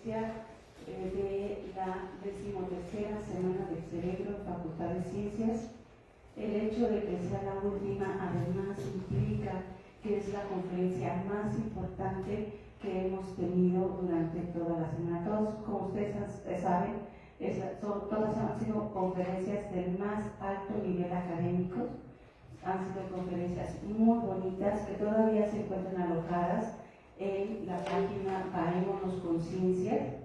conferencia de la 13ª Semana del Cerebro en Facultad de Ciencias. El hecho de que sea la última además implica que es la conferencia más importante que hemos tenido durante toda la semana. Todos, como ustedes saben, todas han sido conferencias del más alto nivel académico. Han sido conferencias muy bonitas que todavía se encuentran alojadas en la página Parémonos Conciencia,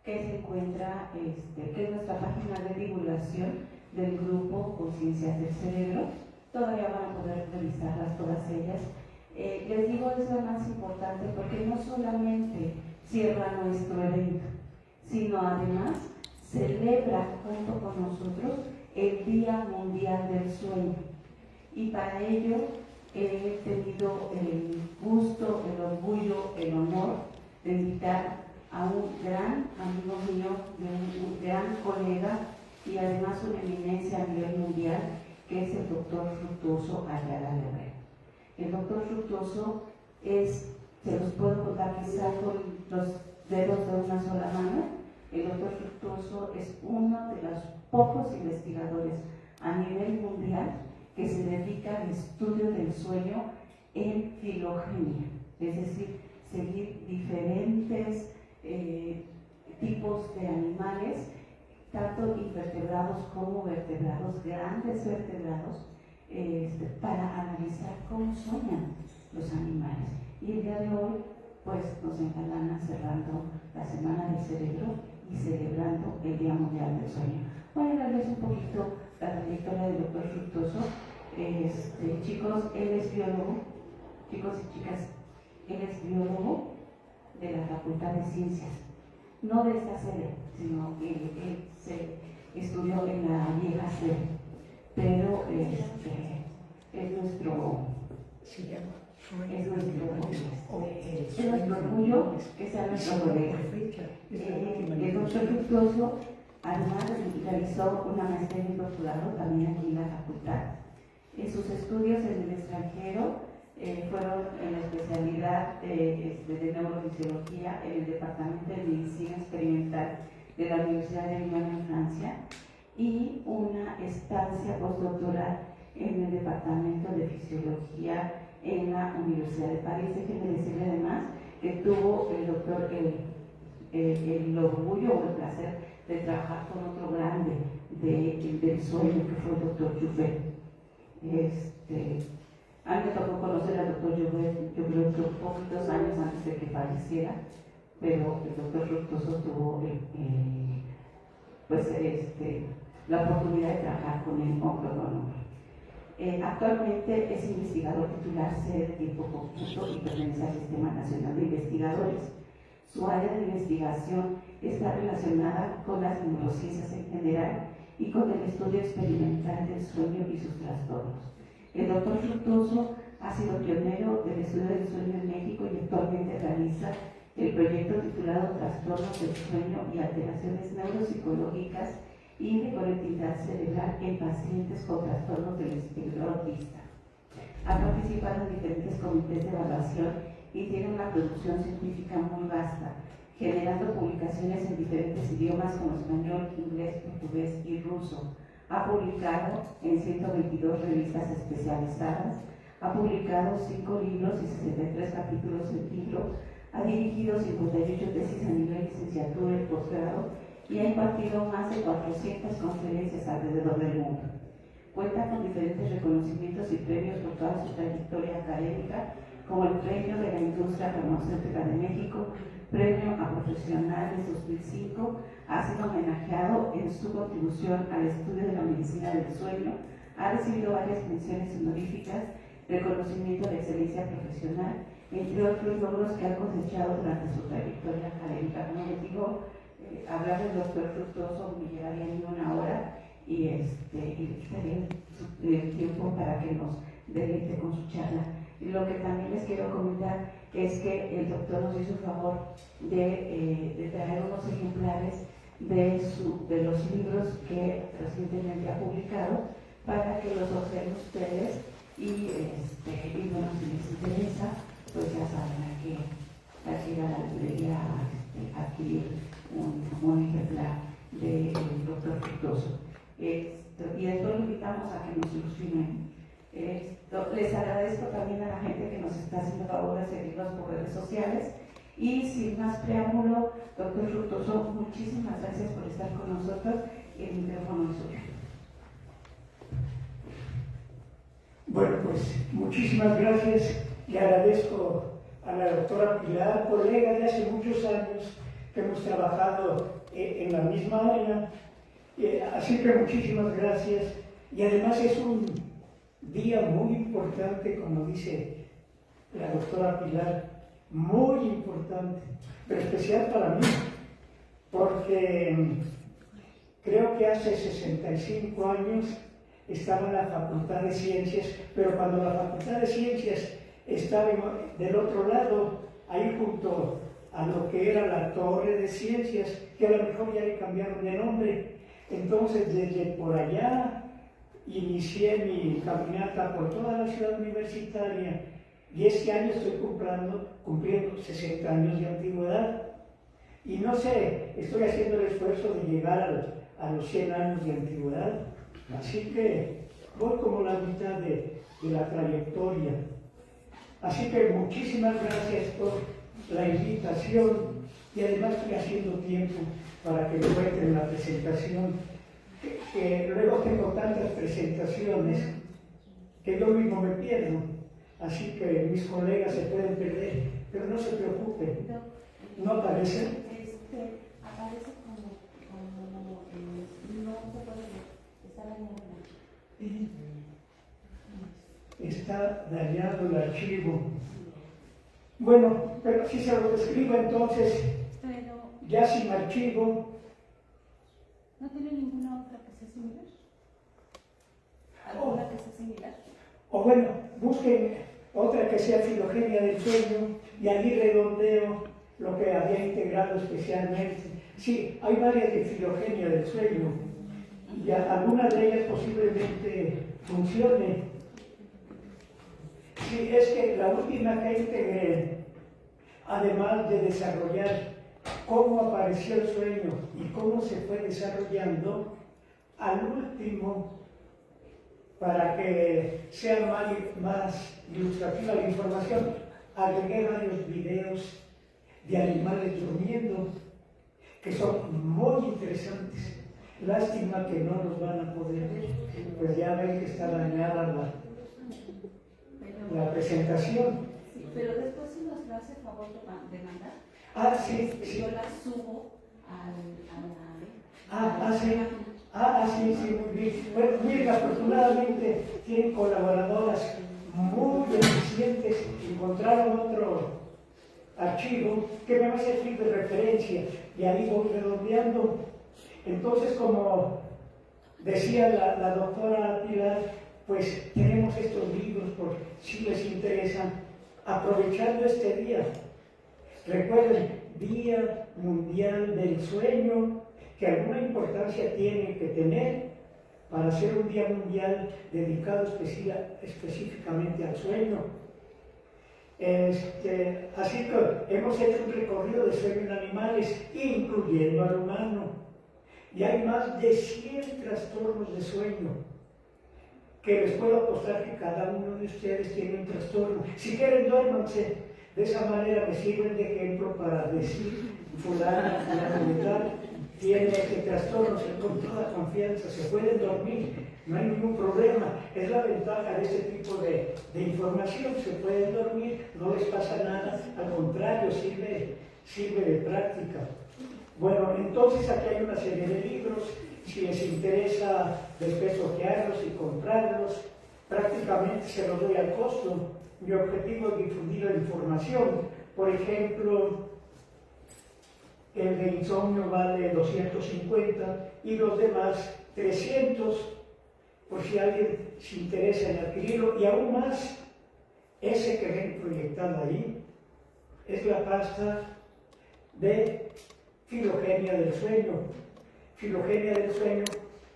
que se encuentra, que es nuestra página de divulgación del grupo Conciencias del Cerebro. Todavía van a poder revisarlas todas ellas. Les digo, es lo más importante porque no solamente cierra nuestro evento, sino además celebra junto con nosotros el Día Mundial del Sueño. Y para ello he tenido el gusto, el orgullo, el honor de invitar a un gran amigo mío, un gran colega y además una eminencia a nivel mundial, que es el doctor Fructuoso Ayala Guerrero. El doctor Fructuoso se los puedo contar quizá con los dedos de una sola mano. El doctor Fructuoso es uno de los pocos investigadores a nivel mundial que se dedica al estudio del sueño en filogenia, es decir, seguir diferentes tipos de animales, tanto invertebrados como vertebrados, grandes vertebrados, para analizar cómo sueñan los animales. Y el día de hoy, pues nos engalana cerrando la Semana del Cerebro y celebrando el Día Mundial del Sueño. Voy a darles un poquito la trayectoria del doctor Fructuoso. Chicos, él es biólogo, chicos y chicas, él es biólogo de la Facultad de Ciencias, no de esta sede, sino que él se estudió en la vieja sede, pero es nuestro orgullo que sea nuestro colega. El doctor Fructuoso además realizó una maestría y un doctorado también aquí en la facultad. Sus estudios en el extranjero fueron en la especialidad de neurofisiología en el Departamento de Medicina Experimental de la Universidad de Lyon en Francia y una estancia postdoctoral en el Departamento de Fisiología en la Universidad de París. Déjenme decirle además que tuvo el doctor el orgullo o el placer de trabajar con otro grande del sueño, que fue el doctor Jouvet. A mí me tocó conocer al doctor Jouvet, yo creo que poquitos años antes de que falleciera, pero el doctor Fructuoso tuvo la oportunidad de trabajar con él hombro con hombro. Actualmente es investigador titular sede de tiempo completo y pertenece al Sistema Nacional de Investigadores. Su área de investigación está relacionada con las neurociencias en general y con el estudio experimental del sueño y sus trastornos. El doctor Fructuoso ha sido pionero del estudio del sueño en México y actualmente realiza el proyecto titulado Trastornos del Sueño y Alteraciones Neuropsicológicas y de Conectividad Cerebral en pacientes con trastornos del espectro autista. Ha participado en diferentes comités de evaluación y tiene una producción científica muy vasta, generando publicaciones en diferentes idiomas como español, inglés, portugués y ruso. Ha publicado en 122 revistas especializadas, ha publicado 5 libros y 63 capítulos en libro, ha dirigido 58 tesis a nivel licenciatura y posgrado y ha impartido más de 400 conferencias alrededor del mundo. Cuenta con diferentes reconocimientos y premios por toda su trayectoria académica, como el Premio de la Industria Farmacéutica de México, Premio a Profesionales 2005, ha sido homenajeado en su contribución al estudio de la medicina del sueño, ha recibido varias menciones honoríficas, reconocimiento de excelencia profesional, entre otros logros que ha cosechado durante su trayectoria académica. Como les digo, hablar del doctor Fructuoso me llevaría ni una hora y le quitaría el tiempo para que nos deleite con su charla. Lo que también les quiero comentar es que el doctor nos hizo el favor de traer unos ejemplares de los libros que recientemente ha publicado para que los observen ustedes y bueno, si les interesa, pues ya saben, aquí ir a la librería adquirir un ejemplar del doctor Fructuoso. Y después lo invitamos a que nos ilusinen. Les agradezco también a la gente que nos está haciendo favor de seguirnos por redes sociales. Y sin más preámbulo, doctor Fructuoso, muchísimas gracias por estar con nosotros. El micrófono es suyo. Bueno, pues muchísimas gracias. Le agradezco a la doctora Pilar, colega de hace muchos años, que hemos trabajado en la misma área. Así que muchísimas gracias. Y además es un día muy importante, como dice la doctora Pilar, muy importante, pero especial para mí, porque creo que hace 65 años estaba en la Facultad de Ciencias, pero cuando la Facultad de Ciencias estaba del otro lado, ahí junto a lo que era la Torre de Ciencias, que a lo mejor ya le cambiaron de nombre. Entonces, desde por allá inicié mi caminata por toda la ciudad universitaria y este año estoy cumpliendo 60 años de antigüedad. Y no sé, estoy haciendo el esfuerzo de llegar a los 100 años de antigüedad. Así que voy como la mitad de la trayectoria. Así que muchísimas gracias por la invitación y además estoy haciendo tiempo para que encuentren la presentación. Que luego tengo tantas presentaciones que yo mismo me pierdo. Así que mis colegas se pueden perder, pero no se preocupen. ¿No aparece? Aparece como no se puede ver, está dañado. Está dañado el archivo. Bueno, pero si se lo describo entonces, ya sin archivo. ¿No tiene ninguna otra que sea similar? ¿Alguna que sea similar? O bueno, busquen otra que sea Filogenia del Sueño y allí redondeo lo que había integrado especialmente. Sí, hay varias de Filogenia del Sueño y alguna de ellas posiblemente funcione. Sí, es que la última que integré, además de desarrollar cómo apareció el sueño y cómo se fue desarrollando, al último, para que sea más ilustrativa la información, agregué varios videos de animales durmiendo que son muy interesantes. Lástima que no los van a poder ver, pues ya ven que está dañada la presentación. Sí, pero después si nos hace favor de mandar. Sí, sí. Yo la subo Sí, muy bien. Bueno, miren, afortunadamente tienen colaboradoras muy eficientes. Encontraron otro archivo que me va a servir de referencia y ahí voy redondeando. Entonces, como decía la doctora Pilar, pues tenemos estos libros por si les interesan, aprovechando este día. Recuerden, Día Mundial del Sueño, que alguna importancia tiene que tener para ser un día mundial dedicado específicamente al sueño. Así que hemos hecho un recorrido de sueño en animales, incluyendo al humano. Y hay más de 100 trastornos de sueño, que les puedo apostar que cada uno de ustedes tiene un trastorno. Si quieren, duérmanse. De esa manera me sirven de ejemplo para decir, fulano de tal, tiene este trastorno, con toda confianza, se pueden dormir, no hay ningún problema. Es la ventaja de este tipo de información, se pueden dormir, no les pasa nada, al contrario, sirve de práctica. Bueno, entonces aquí hay una serie de libros, si les interesa después ojearlos y comprarlos, prácticamente se los doy al costo. Mi objetivo es difundir la información. Por ejemplo, el de insomnio vale 250 y los demás 300, por si alguien se interesa en adquirirlo. Y aún más, ese que ven proyectado ahí es la pasta de Filogenia del Sueño. Filogenia del Sueño,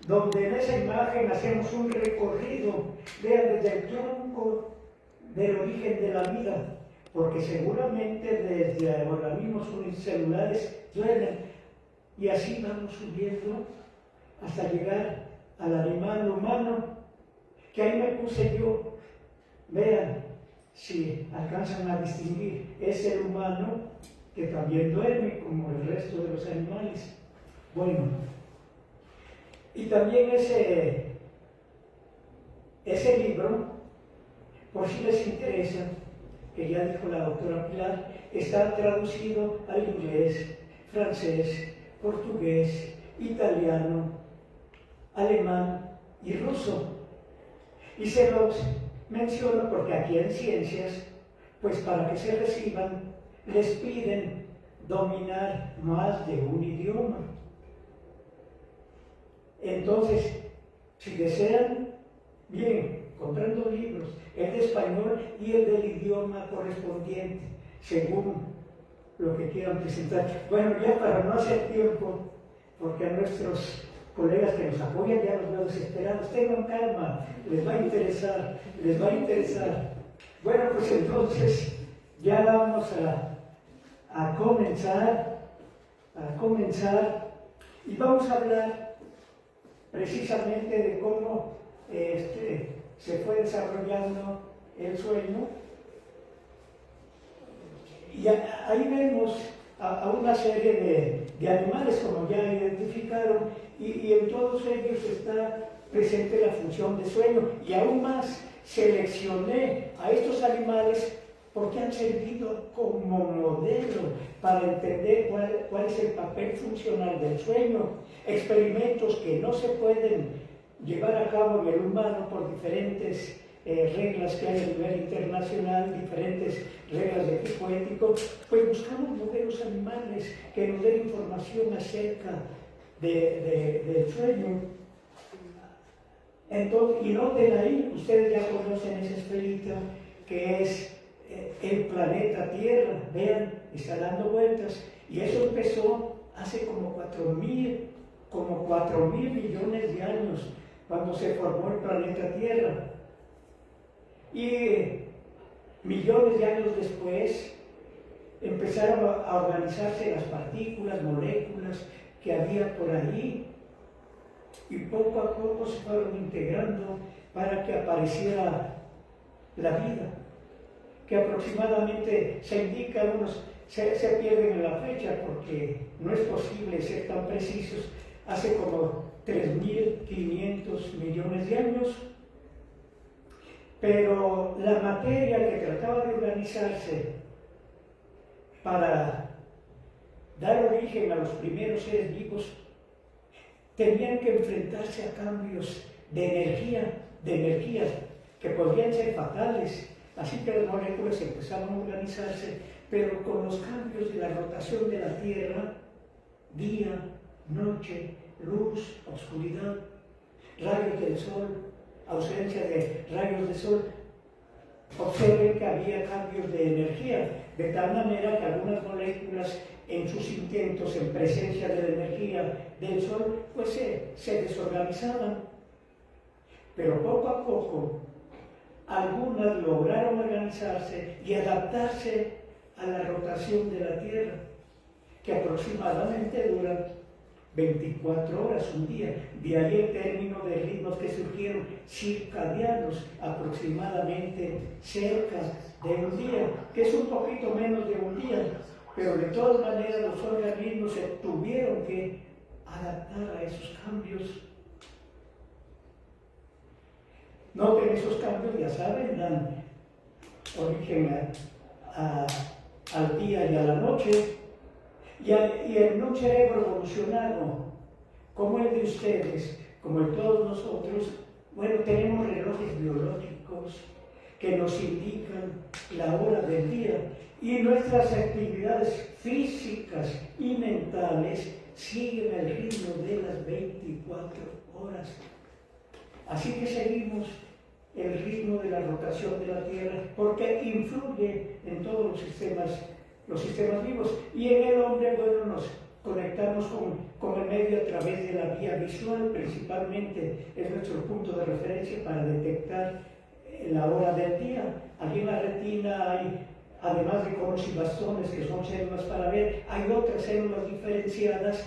donde en esa imagen hacemos un recorrido, vean, desde el tronco del origen de la vida, porque seguramente desde organismos unicelulares duelen, y así vamos subiendo hasta llegar al animal humano, que ahí me puse yo. Vean si alcanzan a distinguir, es el humano que también duerme como el resto de los animales. Bueno, y también ese libro, por si les interesa, que ya dijo la doctora Pilar, está traducido al inglés, francés, portugués, italiano, alemán y ruso. Y se los menciono porque aquí en ciencias, pues para que se reciban, les piden dominar más de un idioma. Entonces, si desean, bien, compren dos libros, el de español y el del idioma correspondiente, según lo que quieran presentar. Bueno, ya para no hacer tiempo, porque a nuestros colegas que nos apoyan ya los veo desesperados, tengan calma, les va a interesar, les va a interesar. Bueno, pues entonces ya vamos a comenzar y vamos a hablar precisamente de cómo se fue desarrollando el sueño. Y ahí vemos a una serie de animales, como ya identificaron, y en todos ellos está presente la función de sueño. Y aún más, seleccioné a estos animales porque han servido como modelo para entender cuál es el papel funcional del sueño. Experimentos que no se pueden llevar a cabo en el humano por diferentes reglas que hay a nivel internacional, diferentes reglas de tipo ético, pues buscamos modelos animales que nos den información acerca del sueño. Entonces, y noten ahí, ustedes ya conocen esa esferita que es el planeta Tierra. Vean, está dando vueltas, y eso empezó hace como 4.000 millones de años, cuando se formó el planeta Tierra. Y millones de años después empezaron a organizarse las partículas, moléculas que había por ahí, y poco a poco se fueron integrando para que apareciera la vida, que aproximadamente se indica, unos se pierden en la fecha porque no es posible ser tan precisos, hace como 3.500 millones de años. Pero la materia que trataba de organizarse para dar origen a los primeros seres vivos tenían que enfrentarse a cambios de energía que podían ser fatales. Así que las moléculas empezaron a organizarse, pero con los cambios de la rotación de la Tierra, día, noche, luz, oscuridad, rayos del sol, ausencia de rayos de sol, observen que había cambios de energía, de tal manera que algunas moléculas en sus intentos en presencia de la energía del sol, pues se desorganizaban. Pero poco a poco, algunas lograron organizarse y adaptarse a la rotación de la Tierra, que aproximadamente dura 24 horas un día. De ahí el término de ritmos que surgieron circadianos, aproximadamente cerca de un día, que es un poquito menos de un día, pero de todas maneras los organismos se tuvieron que adaptar a esos cambios. Noten esos cambios, ya saben, dan origen al día y a la noche. Y en un cerebro evolucionado como el de ustedes, como el de todos nosotros, bueno, tenemos relojes biológicos que nos indican la hora del día, y nuestras actividades físicas y mentales siguen el ritmo de las 24 horas. Así que seguimos el ritmo de la rotación de la Tierra porque influye en todos los sistemas vivos, y en el hombre, bueno, nos conectamos con el medio a través de la vía visual, principalmente es nuestro punto de referencia para detectar la hora del día. Allí en la retina además de conos y bastones, que son células para ver, hay otras células diferenciadas,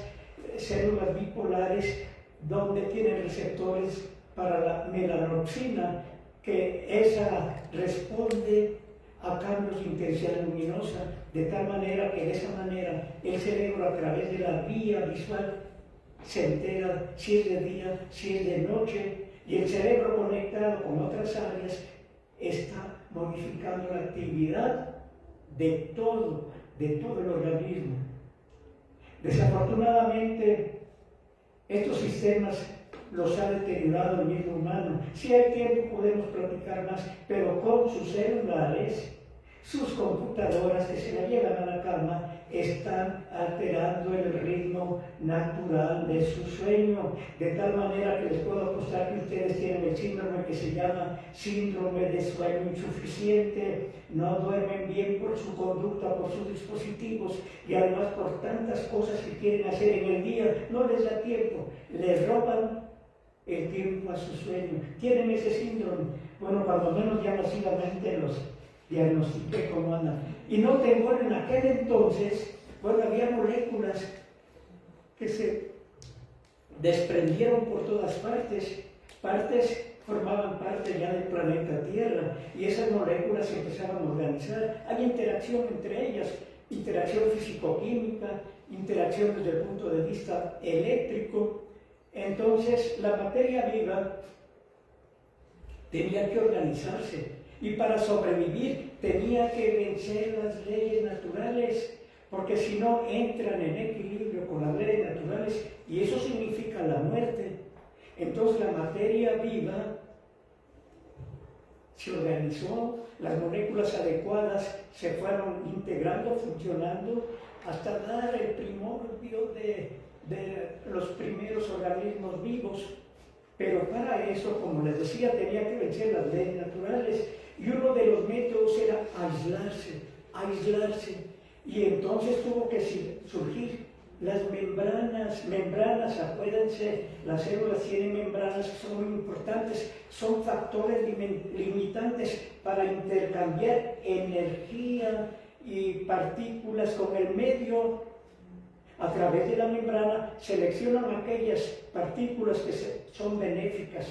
células bipolares, donde tienen receptores para la melanopsina, que esa responde a cambios de intensidad luminosa, de tal manera que de esa manera el cerebro, a través de la vía visual, se entera si es de día, si es de noche, y el cerebro, conectado con otras áreas, está modificando la actividad de todo el organismo. Desafortunadamente, estos sistemas los ha deteriorado el mismo humano. Si hay tiempo podemos platicar más, pero con sus celulares, sus computadoras que se la llevan a la cama, están alterando el ritmo natural de su sueño, de tal manera que les puedo apostar que ustedes tienen el síndrome que se llama síndrome de sueño insuficiente, no duermen bien por su conducta, por sus dispositivos, y además por tantas cosas que quieren hacer en el día, no les da tiempo, les roban el tiempo a su sueño. ¿Tienen ese síndrome? Bueno, cuando menos ya masivamente los diagnostiqué como andan. Y no tengo, en aquel entonces, bueno, había moléculas que se desprendieron por todas partes, formaban parte ya del planeta Tierra, y esas moléculas se empezaban a organizar. Hay interacción entre ellas, interacción físico-química, interacción desde el punto de vista eléctrico. Entonces, la materia viva tenía que organizarse, y para sobrevivir tenía que vencer las leyes naturales, porque si no entran en equilibrio con las leyes naturales, y eso significa la muerte. Entonces la materia viva se organizó, las moléculas adecuadas se fueron integrando, funcionando, hasta dar el primordio de los primeros organismos vivos. Pero para eso, como les decía, tenía que vencer las leyes naturales, y uno de los métodos era aislarse, y entonces tuvo que surgir las membranas, acuérdense, las células tienen membranas que son muy importantes, son factores limitantes para intercambiar energía y partículas con el medio. A través de la membrana seleccionan aquellas partículas que son benéficas,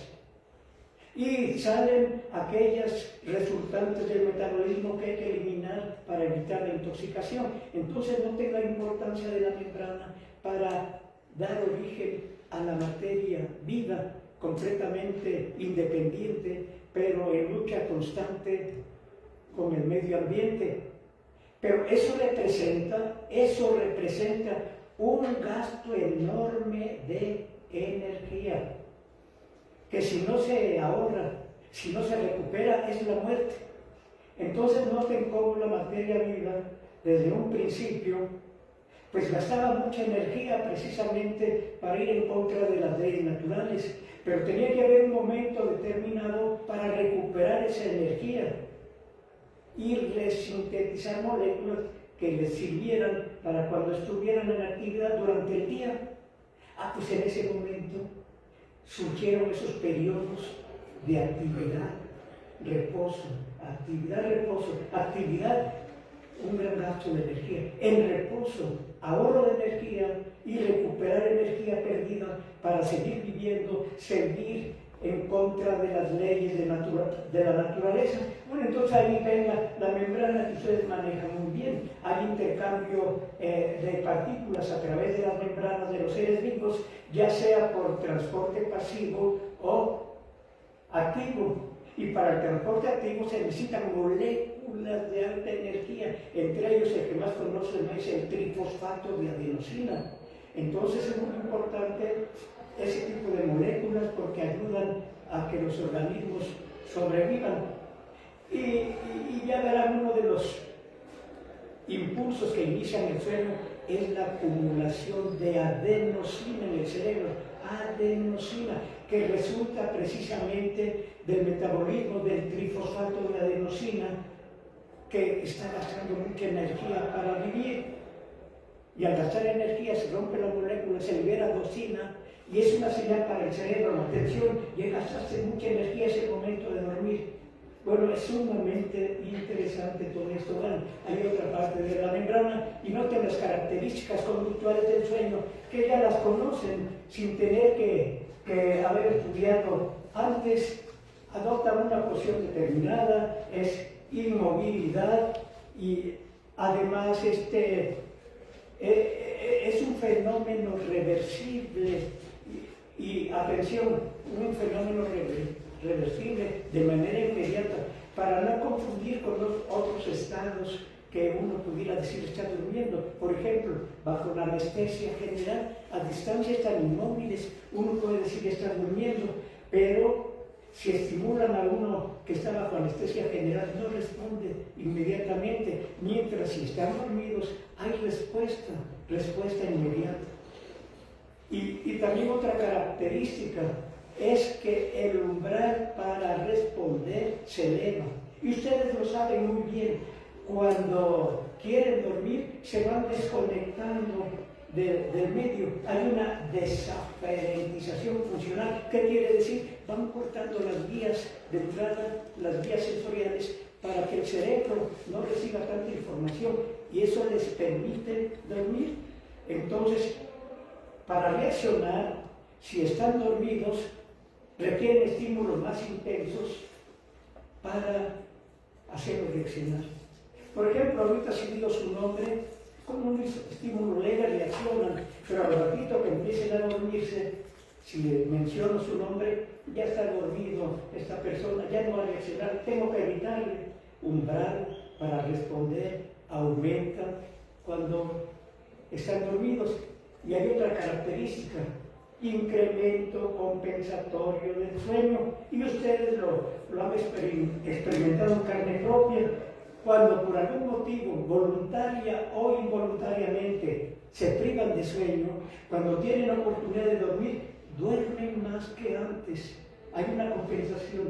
y salen aquellas resultantes del metabolismo que hay que eliminar para evitar la intoxicación. Entonces no tenga importancia de la membrana para dar origen a la materia viva, completamente independiente, pero en lucha constante con el medio ambiente. Pero eso representa un gasto enorme de energía, que si no se ahorra, si no se recupera, es la muerte. Entonces noten cómo la materia viva, desde un principio, pues gastaba mucha energía precisamente para ir en contra de las leyes naturales, pero tenía que haber un momento determinado para recuperar esa energía y resintetizar moléculas que les sirvieran para cuando estuvieran en actividad durante el día. Pues en ese momento surgieron esos periodos de actividad, reposo, actividad, un gran gasto de energía, en reposo, ahorro de energía y recuperar energía perdida para seguir viviendo, seguir en contra de las leyes de la naturaleza. Bueno, entonces ahí ven la membrana que ustedes manejan muy bien. Hay intercambio de partículas a través de las membranas de los seres vivos, ya sea por transporte pasivo o activo. Y para el transporte activo se necesitan moléculas de alta energía, entre ellos el que más conocen es el trifosfato de adenosina. Entonces es muy importante ese tipo de moléculas porque ayudan a que los organismos sobrevivan. Y ya verán, uno de los impulsos que inician el sueño es la acumulación de adenosina en el cerebro, adenosina, que resulta precisamente del metabolismo del trifosfato de adenosina, que está gastando mucha energía para vivir. Y al gastar energía se rompe la molécula, se libera adenosina, y es una señal para el cerebro, atención, ya gastaste mucha energía, es el momento de dormir. Bueno, es sumamente interesante todo esto. Bueno, hay otra parte de la membrana y noten las características conductuales del sueño que ya las conocen sin tener que haber estudiado antes. Adoptan una posición determinada, es inmovilidad y además es un fenómeno reversible y atención, un fenómeno reversible de manera inmediata, para no confundir con los otros estados que uno pudiera decir está durmiendo. Por ejemplo, bajo la anestesia general, a distancias tan inmóviles, uno puede decir que está durmiendo, pero si estimulan a uno que está bajo anestesia general, no responde inmediatamente, mientras si están dormidos hay respuesta inmediata. Y también otra característica es que el umbral para responder se eleva. Y ustedes lo saben muy bien, cuando quieren dormir se van desconectando del medio. Hay una desaferentización funcional. ¿Qué quiere decir? Van cortando las vías de entrada, las vías sensoriales, para que el cerebro no reciba tanta información y eso les permite dormir. Entonces, para reaccionar, si están dormidos, requieren estímulos más intensos para hacerlos reaccionar. Por ejemplo, ahorita si digo su nombre, con un estímulo leve reaccionan, pero al ratito que empiecen a dormirse, si les menciono su nombre, ya está dormido esta persona, ya no va a reaccionar, tengo que evitarle. Umbral para responder aumenta cuando están dormidos. Y hay otra característica, incremento compensatorio del sueño, y ustedes lo han experimentado en carne propia. Cuando por algún motivo, voluntaria o involuntariamente, se privan de sueño, cuando tienen la oportunidad de dormir, duermen más que antes. Hay una compensación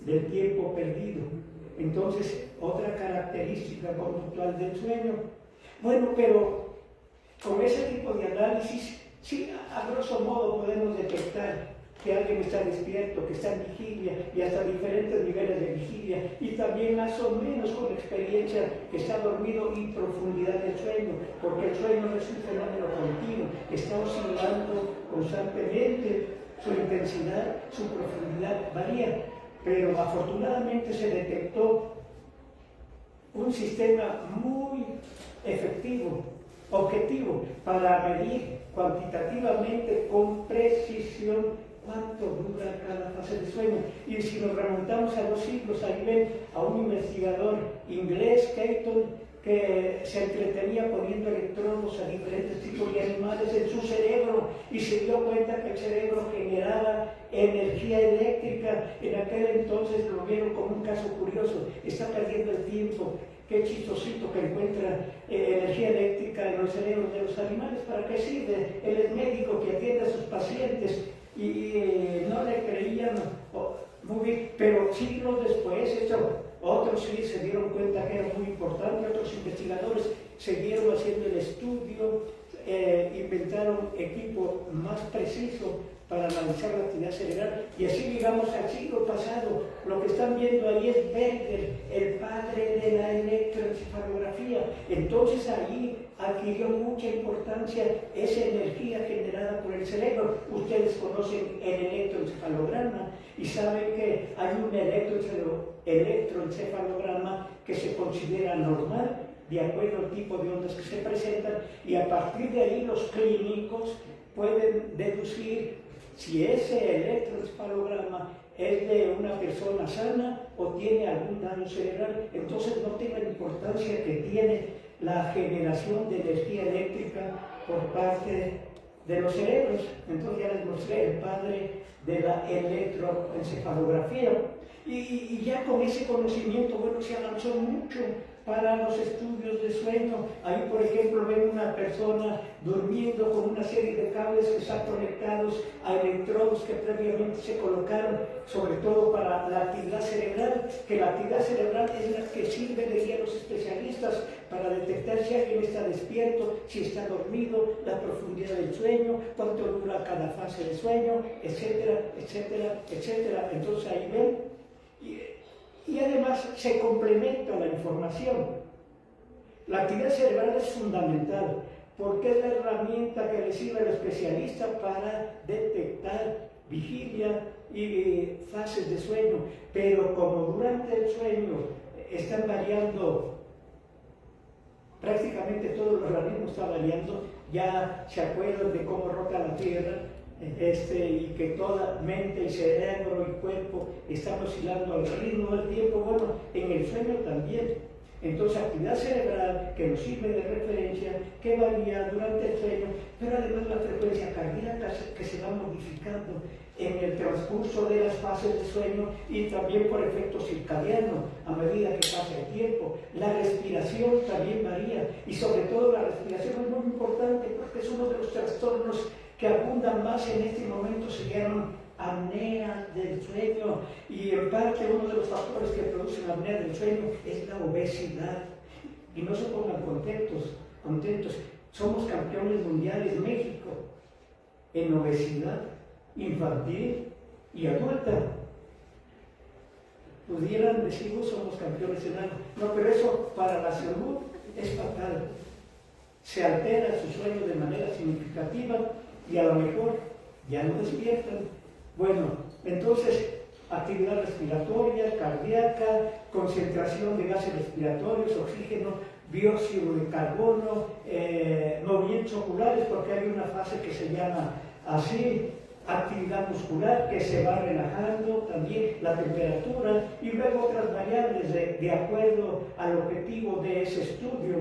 del tiempo perdido. Entonces, otra característica conductual del sueño. Bueno, pero con ese tipo de análisis, sí, a grosso modo podemos detectar que alguien está despierto, que está en vigilia y hasta diferentes niveles de vigilia, y también más o menos con experiencia que está dormido y profundidad del sueño, porque el sueño no es un fenómeno continuo, está oscilando constantemente, su intensidad, su profundidad varía, pero afortunadamente se detectó un sistema muy efectivo, objetivo, para medir cuantitativamente con precisión cuánto dura cada fase de sueño. Y si nos remontamos a los siglos, ahí ven a un investigador inglés, Keaton, que se entretenía poniendo electrodos a diferentes tipos de animales en su cerebro y se dio cuenta que el cerebro generaba energía eléctrica. En aquel entonces lo vieron como un caso curioso, está perdiendo el tiempo. Qué chistosito que encuentra energía eléctrica en los cerebros de los animales. ¿Para qué sirve? Él es médico que atiende a sus pacientes y no le creían muy bien, pero siglos después, otros sí se dieron cuenta que era muy importante, otros investigadores siguieron haciendo el estudio, inventaron equipo más preciso para analizar la actividad cerebral, y así llegamos al siglo pasado. Lo que están viendo ahí es Berger, el padre de la electroencefalografía. Entonces ahí adquirió mucha importancia esa energía generada por el cerebro. Ustedes conocen el electroencefalograma y saben que hay un electroencefalograma que se considera normal de acuerdo al tipo de ondas que se presentan, y a partir de ahí los clínicos pueden deducir si ese electroencefalograma es de una persona sana o tiene algún daño cerebral. Entonces no tiene la importancia que tiene la generación de energía eléctrica por parte de los cerebros. Entonces ya les mostré el padre de la electroencefalografía. Y ya con ese conocimiento, bueno, se avanzó mucho para los estudios de sueño. Ahí, por ejemplo, ven una persona durmiendo con una serie de cables que están conectados a electrodos que previamente se colocaron, sobre todo para la actividad cerebral, que la actividad cerebral es la que sirve de guía a los especialistas para detectar si alguien está despierto, si está dormido, la profundidad del sueño, cuánto dura cada fase de sueño, etcétera, etcétera, etcétera. Entonces ahí ven. y además se complementa la información. La actividad cerebral es fundamental porque es la herramienta que recibe el especialista para detectar vigilia y fases de sueño, pero como durante el sueño están variando, prácticamente todo el organismo está variando, ya se acuerdan de cómo rota la Tierra, y que toda mente y cerebro y cuerpo están oscilando al ritmo del tiempo. Bueno, en el sueño también. Entonces, actividad cerebral que nos sirve de referencia, que varía durante el sueño, pero además la frecuencia cardíaca que se va modificando en el transcurso de las fases de sueño y también por efecto circadiano a medida que pasa el tiempo. La respiración también varía y sobre todo la respiración es muy importante porque es uno de los trastornos que abundan más en este momento, se llaman apneas del sueño, y en parte uno de los factores que producen apnea del sueño es la obesidad. Y no se pongan contentos, somos campeones mundiales México en obesidad infantil y adulta. Pudieran decir, somos campeones en algo. No, pero eso para la salud es fatal. Se altera su sueño de manera significativa y a lo mejor ya no despiertan. Bueno, entonces, actividad respiratoria, cardíaca, concentración de gases respiratorios, oxígeno, dióxido de carbono, movimientos oculares, porque hay una fase que se llama así, actividad muscular que se va relajando, también la temperatura y luego otras variables de acuerdo al objetivo de ese estudio.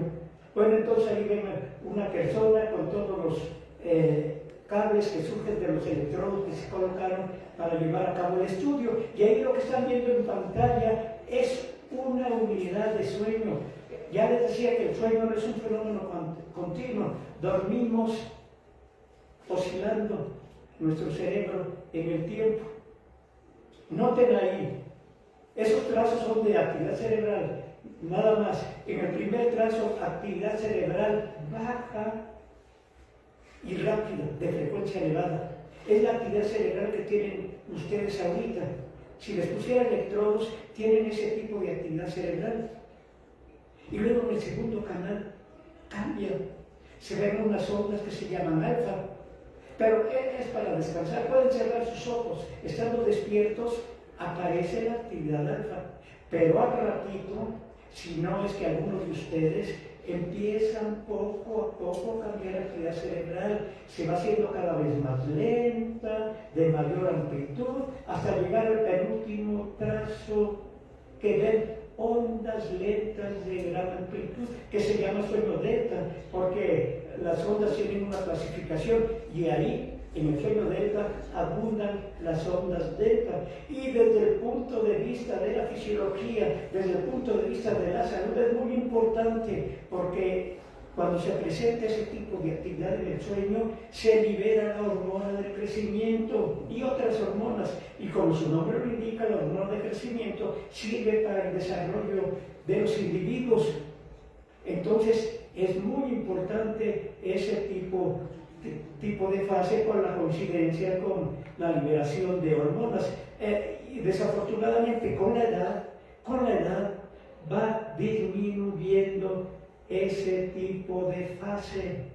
Bueno, entonces ahí ven una persona con todos los cables que surgen de los electrodos que se colocaron para llevar a cabo el estudio, y ahí lo que están viendo en pantalla es una unidad de sueño. Ya les decía que el sueño no es un fenómeno continuo, dormimos oscilando nuestro cerebro en el tiempo. Noten ahí, esos trazos son de actividad cerebral, nada más. En el primer trazo, actividad cerebral baja y rápida, de frecuencia elevada. Es la actividad cerebral que tienen ustedes ahorita. Si les pusiera electrodos, tienen ese tipo de actividad cerebral. Y luego en el segundo canal cambia. Se ven unas ondas que se llaman alfa. Pero es para descansar. Pueden cerrar sus ojos. Estando despiertos, aparece la actividad alfa. Pero al ratito, si no es que algunos de ustedes empiezan poco a poco a cambiar la actividad cerebral, se va haciendo cada vez más lenta, de mayor amplitud, hasta llegar al penúltimo trazo que ven ondas lentas de gran amplitud, que se llama sueño delta, porque las ondas tienen una clasificación y ahí en el sueño delta abundan las ondas delta. Y desde el punto de vista de la fisiología, desde el punto de vista de la salud, es muy importante porque cuando se presenta ese tipo de actividad en el sueño, se libera la hormona del crecimiento y otras hormonas. Y como su nombre lo indica, la hormona de crecimiento sirve para el desarrollo de los individuos. Entonces, es muy importante ese tipo de fase con la coincidencia con la liberación de hormonas. Y desafortunadamente con la edad va disminuyendo ese tipo de fase.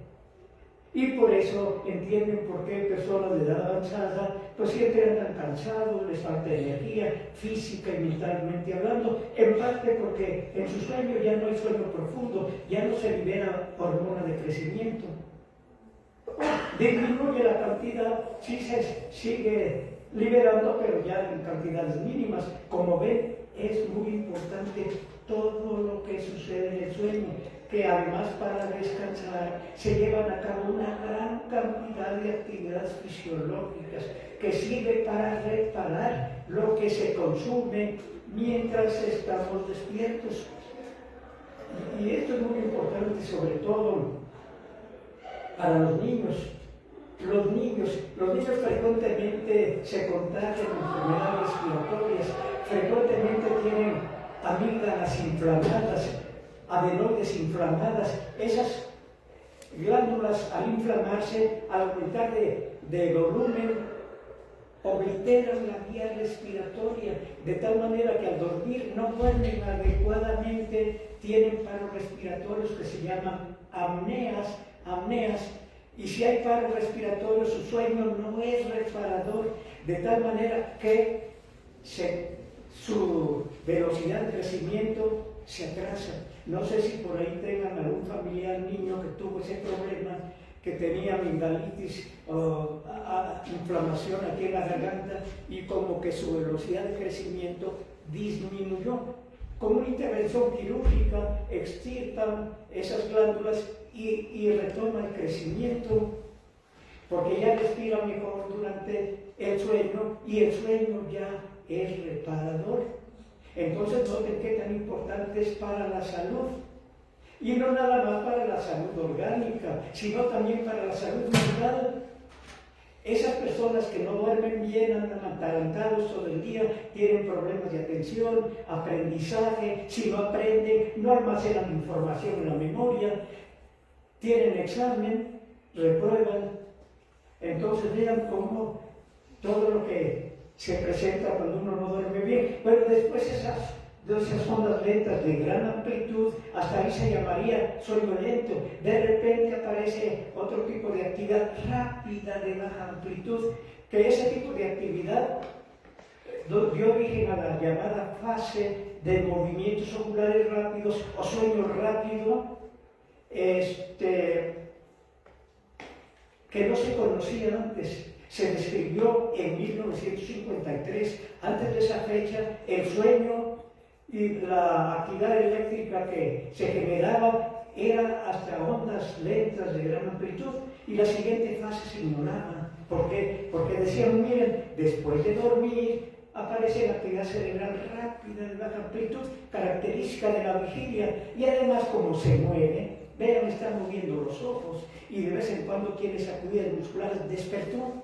Y por eso entienden por qué personas de edad avanzada pues siempre andan cansados, les falta energía física y mentalmente hablando, en parte porque en su sueño ya no hay sueño profundo, ya no se libera hormona de crecimiento. Disminuye la cantidad, sí se sigue liberando, pero ya en cantidades mínimas. Como ven, es muy importante todo lo que sucede en el sueño, que además para descansar se llevan a cabo una gran cantidad de actividades fisiológicas que sirve para reparar lo que se consume mientras estamos despiertos. Y esto es muy importante, sobre todo para los niños. Los niños frecuentemente se contagian de enfermedades respiratorias, frecuentemente tienen amígdalas inflamadas, adenoides inflamadas. Esas glándulas, al inflamarse, al aumentar de volumen, obliteran la vía respiratoria, de tal manera que al dormir no duermen adecuadamente, tienen paros respiratorios que se llaman apneas, y si hay paro respiratorio, su sueño no es reparador, de tal manera que su velocidad de crecimiento se atrasa. No sé si por ahí tengan algún familiar niño que tuvo ese problema, que tenía amigdalitis o inflamación aquí en la garganta y como que su velocidad de crecimiento disminuyó. Con una intervención quirúrgica extirpan esas glándulas y retoma el crecimiento, porque ya respira mejor durante el sueño y el sueño ya es reparador. Entonces noten qué tan importante es para la salud. Y no nada más para la salud orgánica, sino también para la salud mental. Esas personas que no duermen bien, andan atarantados todo el día, tienen problemas de atención, aprendizaje, si no aprenden, no almacenan información en la memoria, tienen examen, reprueban. Entonces vean cómo todo lo que se presenta cuando uno no duerme bien. Bueno, después esas ondas lentas de gran amplitud, hasta ahí se llamaría sueño lento. De repente aparece otro tipo de actividad rápida de baja amplitud, que ese tipo de actividad dio origen a la llamada fase de movimientos oculares rápidos o sueño rápido, que no se conocía antes. Se describió en 1953. Antes de esa fecha, el sueño y la actividad eléctrica que se generaba era hasta ondas lentas de gran amplitud, y la siguiente fase se ignoraba. ¿Por qué? Porque decían, miren, después de dormir aparece la actividad cerebral rápida de baja amplitud, característica de la vigilia, y además como se mueve, vean, están moviendo los ojos y de vez en cuando tiene sacudidas musculares, despertó.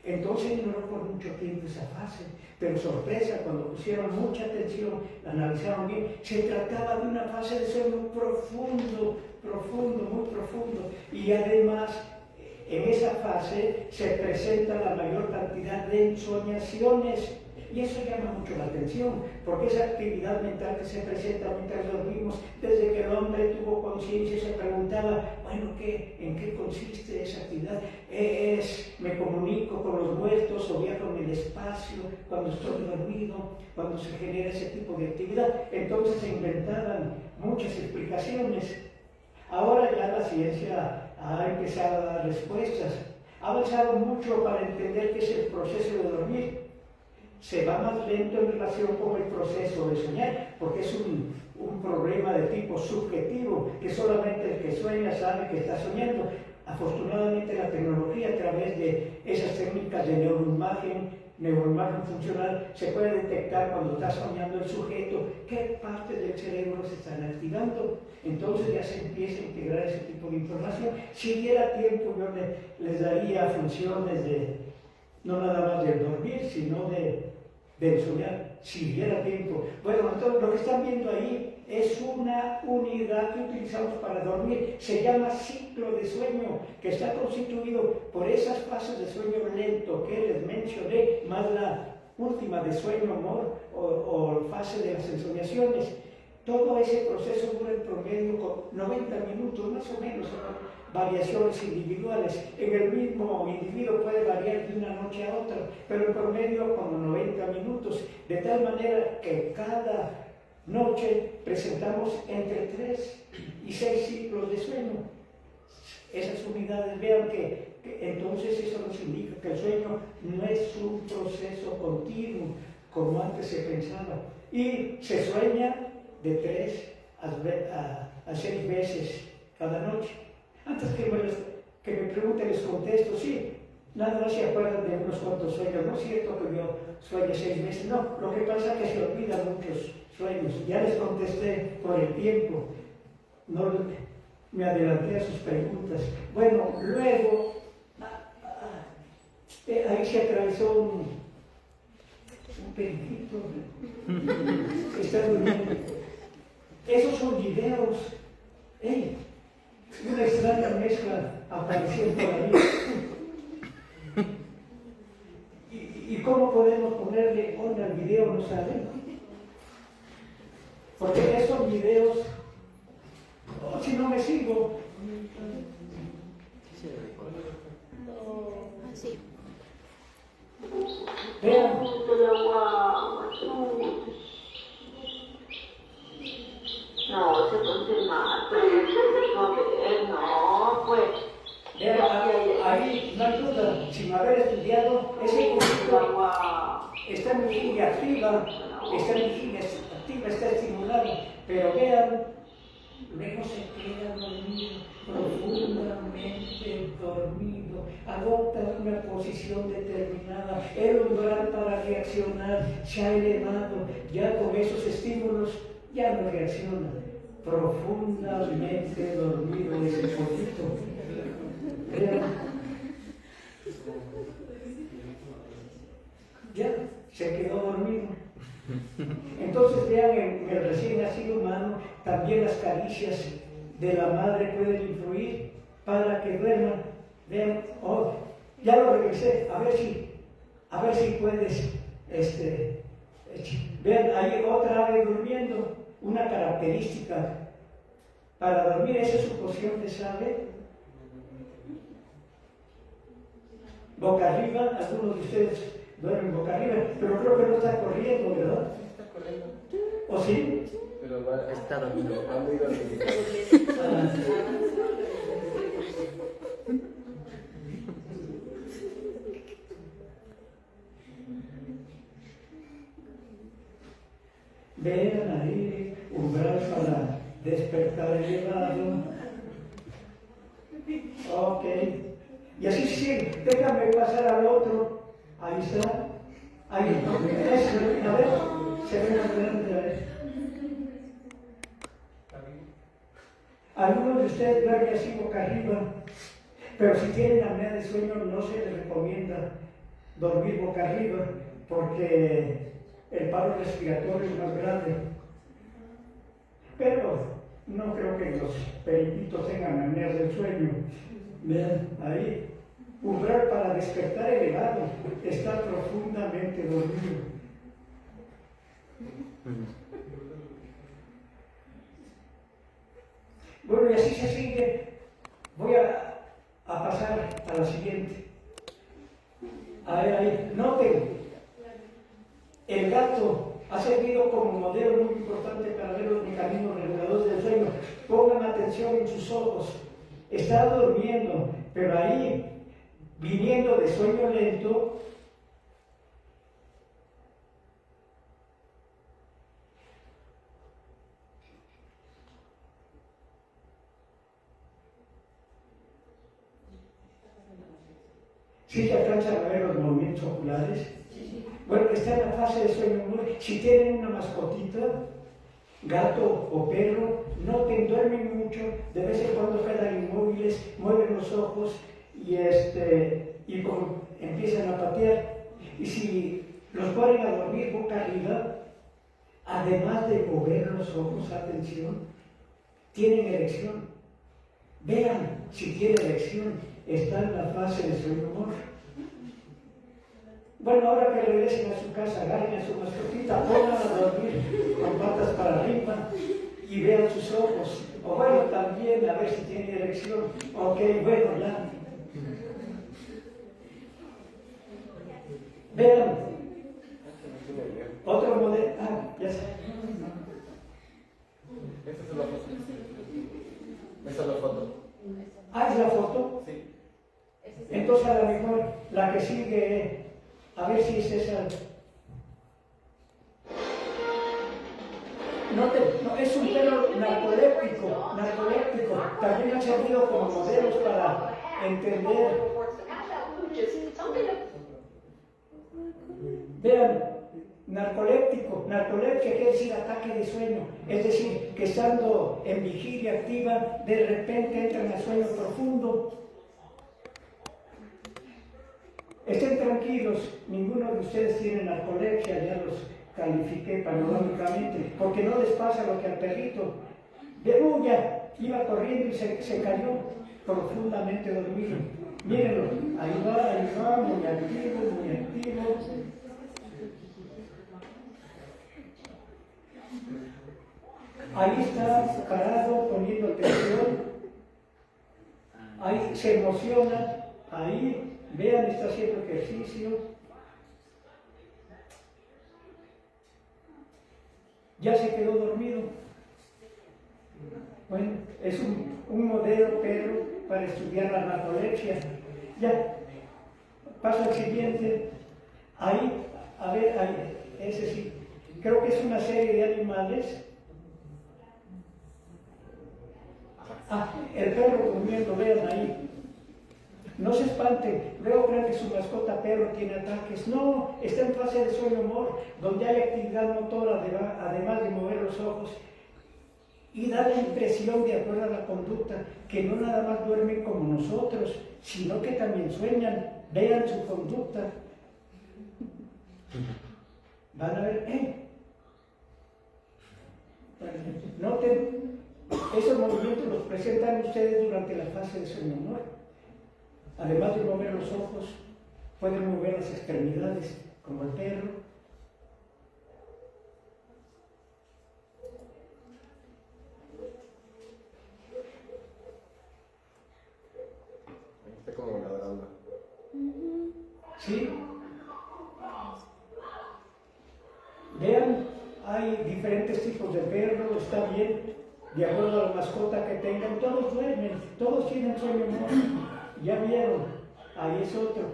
Entonces ignoró por mucho tiempo esa fase, pero sorpresa, cuando pusieron mucha atención, la analizaron bien, se trataba de una fase de sueño profundo, muy profundo, y además en esa fase se presenta la mayor cantidad de ensoñaciones, y eso llama mucho la atención, porque esa actividad mental que se presenta mientras dormimos, desde que el hombre tuvo conciencia, se preguntaba, bueno, ¿en qué consiste esa actividad? ¿Me comunico con los muertos o viajo en el espacio cuando estoy dormido? Cuando se genera ese tipo de actividad, entonces se inventaban muchas explicaciones. Ahora ya la ciencia ha empezado a dar respuestas, ha avanzado mucho para entender qué es el proceso de dormir. Se va más lento en relación con el proceso de soñar, porque es un problema de tipo subjetivo, que solamente el que sueña sabe que está soñando. Afortunadamente la tecnología, a través de esas técnicas de neuroimagen funcional, se puede detectar cuando está soñando el sujeto qué partes del cerebro se están activando. Entonces ya se empieza a integrar ese tipo de información. Si hubiera tiempo, yo les daría funciones no nada más del dormir, sino del soñar, si hubiera tiempo. Bueno, entonces lo que están viendo ahí es una unidad que utilizamos para dormir, se llama ciclo de sueño, que está constituido por esas fases de sueño lento que les mencioné, más la última de sueño amor o fase de las ensoñaciones. Todo ese proceso dura en promedio 90 minutos, más o menos, variaciones individuales. En el mismo individuo puede variar de una noche a otra, pero en promedio como 90 minutos, de tal manera que cada noche presentamos entre 3 y 6 ciclos de sueño. Esas unidades, vean que entonces eso nos indica que el sueño no es un proceso continuo, como antes se pensaba, y se sueña de 3 a 6 veces cada noche. Antes que me pregunten, les contesto, sí, nada más se acuerdan de unos cuantos sueños. No es cierto que yo sueñe 6 veces, no, lo que pasa es que se olvidan muchos sueños. Ya les contesté por el tiempo, no me adelanté a sus preguntas. Bueno, luego, ahí se atravesó un periquito, está durmiendo. Esos son videos. Una extraña mezcla apareció por ahí. Y video no sale. Porque esos videos, si no me sigo. Así. Vean. No, se confirma, pues, no, pues. Vean, ahí no hay duda, sin haber estudiado, ese conflicto está en vigilia activa, está estimulado, pero vean, luego se queda dormido, profundamente dormido, adopta una posición determinada, el umbral para reaccionar se ha elevado, ya con esos estímulos ya no reacciona, profundamente dormido ese poquito. Vean, ya se quedó dormido. Entonces vean, en el recién nacido humano también las caricias de la madre pueden influir para que duerma. Vean, oh, ya lo regresé, a ver si puedes, vean, hay otra ave durmiendo, una característica para dormir, esa es su posición de esa ave. Boca arriba, algunos de ustedes duermen boca arriba, pero creo que no está corriendo, ¿verdad? Está corriendo. ¿O sí? Pero está dormido, va muy dormido. Vean ahí, umbral para despertar elevado. Ok. Y así sigue. Déjame pasar al otro. Ahí está. Ahí. Eso, a ver. Se ve más grande, a ver. Algunos de ustedes duermen así boca arriba, pero si tienen apnea de sueño no se les recomienda dormir boca arriba porque el paro respiratorio es más grande. Pero no creo que los periquitos tengan apnea del sueño. Vean, ahí. Umbral para despertar elevado, está profundamente dormido. Bueno, y así se sigue. Voy a pasar a la siguiente. A ver, ahí. Noten, el gato ha servido como modelo muy importante para ver los mecanismos reguladores del sueño. Pongan atención en sus ojos. Está durmiendo, pero ahí, viniendo de sueño lento, ¿sí se alcanzan a ver los movimientos oculares? Bueno, está en la fase de sueño muy. Si tienen una mascotita, gato o perro, noten, duermen mucho, de vez en cuando quedan inmóviles, mueven los ojos y empiezan a patear. Y si los ponen a dormir boca arriba, además de mover los ojos, atención, tienen erección. Vean si tiene erección, está en la fase de sueño humor. Bueno, ahora que regresen a su casa, agarren a su mascotita, pongan a dormir con patas para arriba y vean sus ojos. O bueno, también a ver si tiene erección. Ok, bueno, ya. Vean. Otro modelo. Ah, ya sé. Esta es la foto. Esta es la foto. Ah, ¿es la foto? Sí. Entonces a lo mejor la que sigue, a ver si es esa. No, es un pelo narcoléptico. También han servido como modelos para entender. Vean, narcolepsia quiere decir ataque de sueño, es decir, que estando en vigilia activa, de repente entran al sueño profundo. Estén tranquilos, ninguno de ustedes tiene narcolepsia, ya los califiqué panorâmicamente, porque no les pasa lo que al perrito. Ya iba corriendo y se cayó profundamente dormido. Mírenlo, ahí va, muy activo. ahí está parado, poniendo atención, ahí se emociona, ahí, vean, está haciendo ejercicio. Ya se quedó dormido. Bueno, es un modelo, pero para estudiar la narcolepsia. Ya, paso al siguiente. Ahí, a ver, ahí, ese sí. Creo que es una serie de animales. El perro durmiendo, vean ahí. No se espante, luego crean que su mascota perro tiene ataques. No, está en fase de sueño humor, donde hay actividad motora, además de mover los ojos. Y da la impresión, de acuerdo a la conducta, que no nada más duermen como nosotros, sino que también sueñan. Vean su conducta. Van a ver, noten, esos movimientos los presentan ustedes durante la fase de sueño humor. Además de mover los ojos, pueden mover las extremidades, como el perro. Está como ladrando. ¿Sí? Vean, hay diferentes tipos de perro, está bien, de acuerdo a la mascota que tengan. Todos duermen, todos tienen sueño humor. Ya vieron, ahí es otro.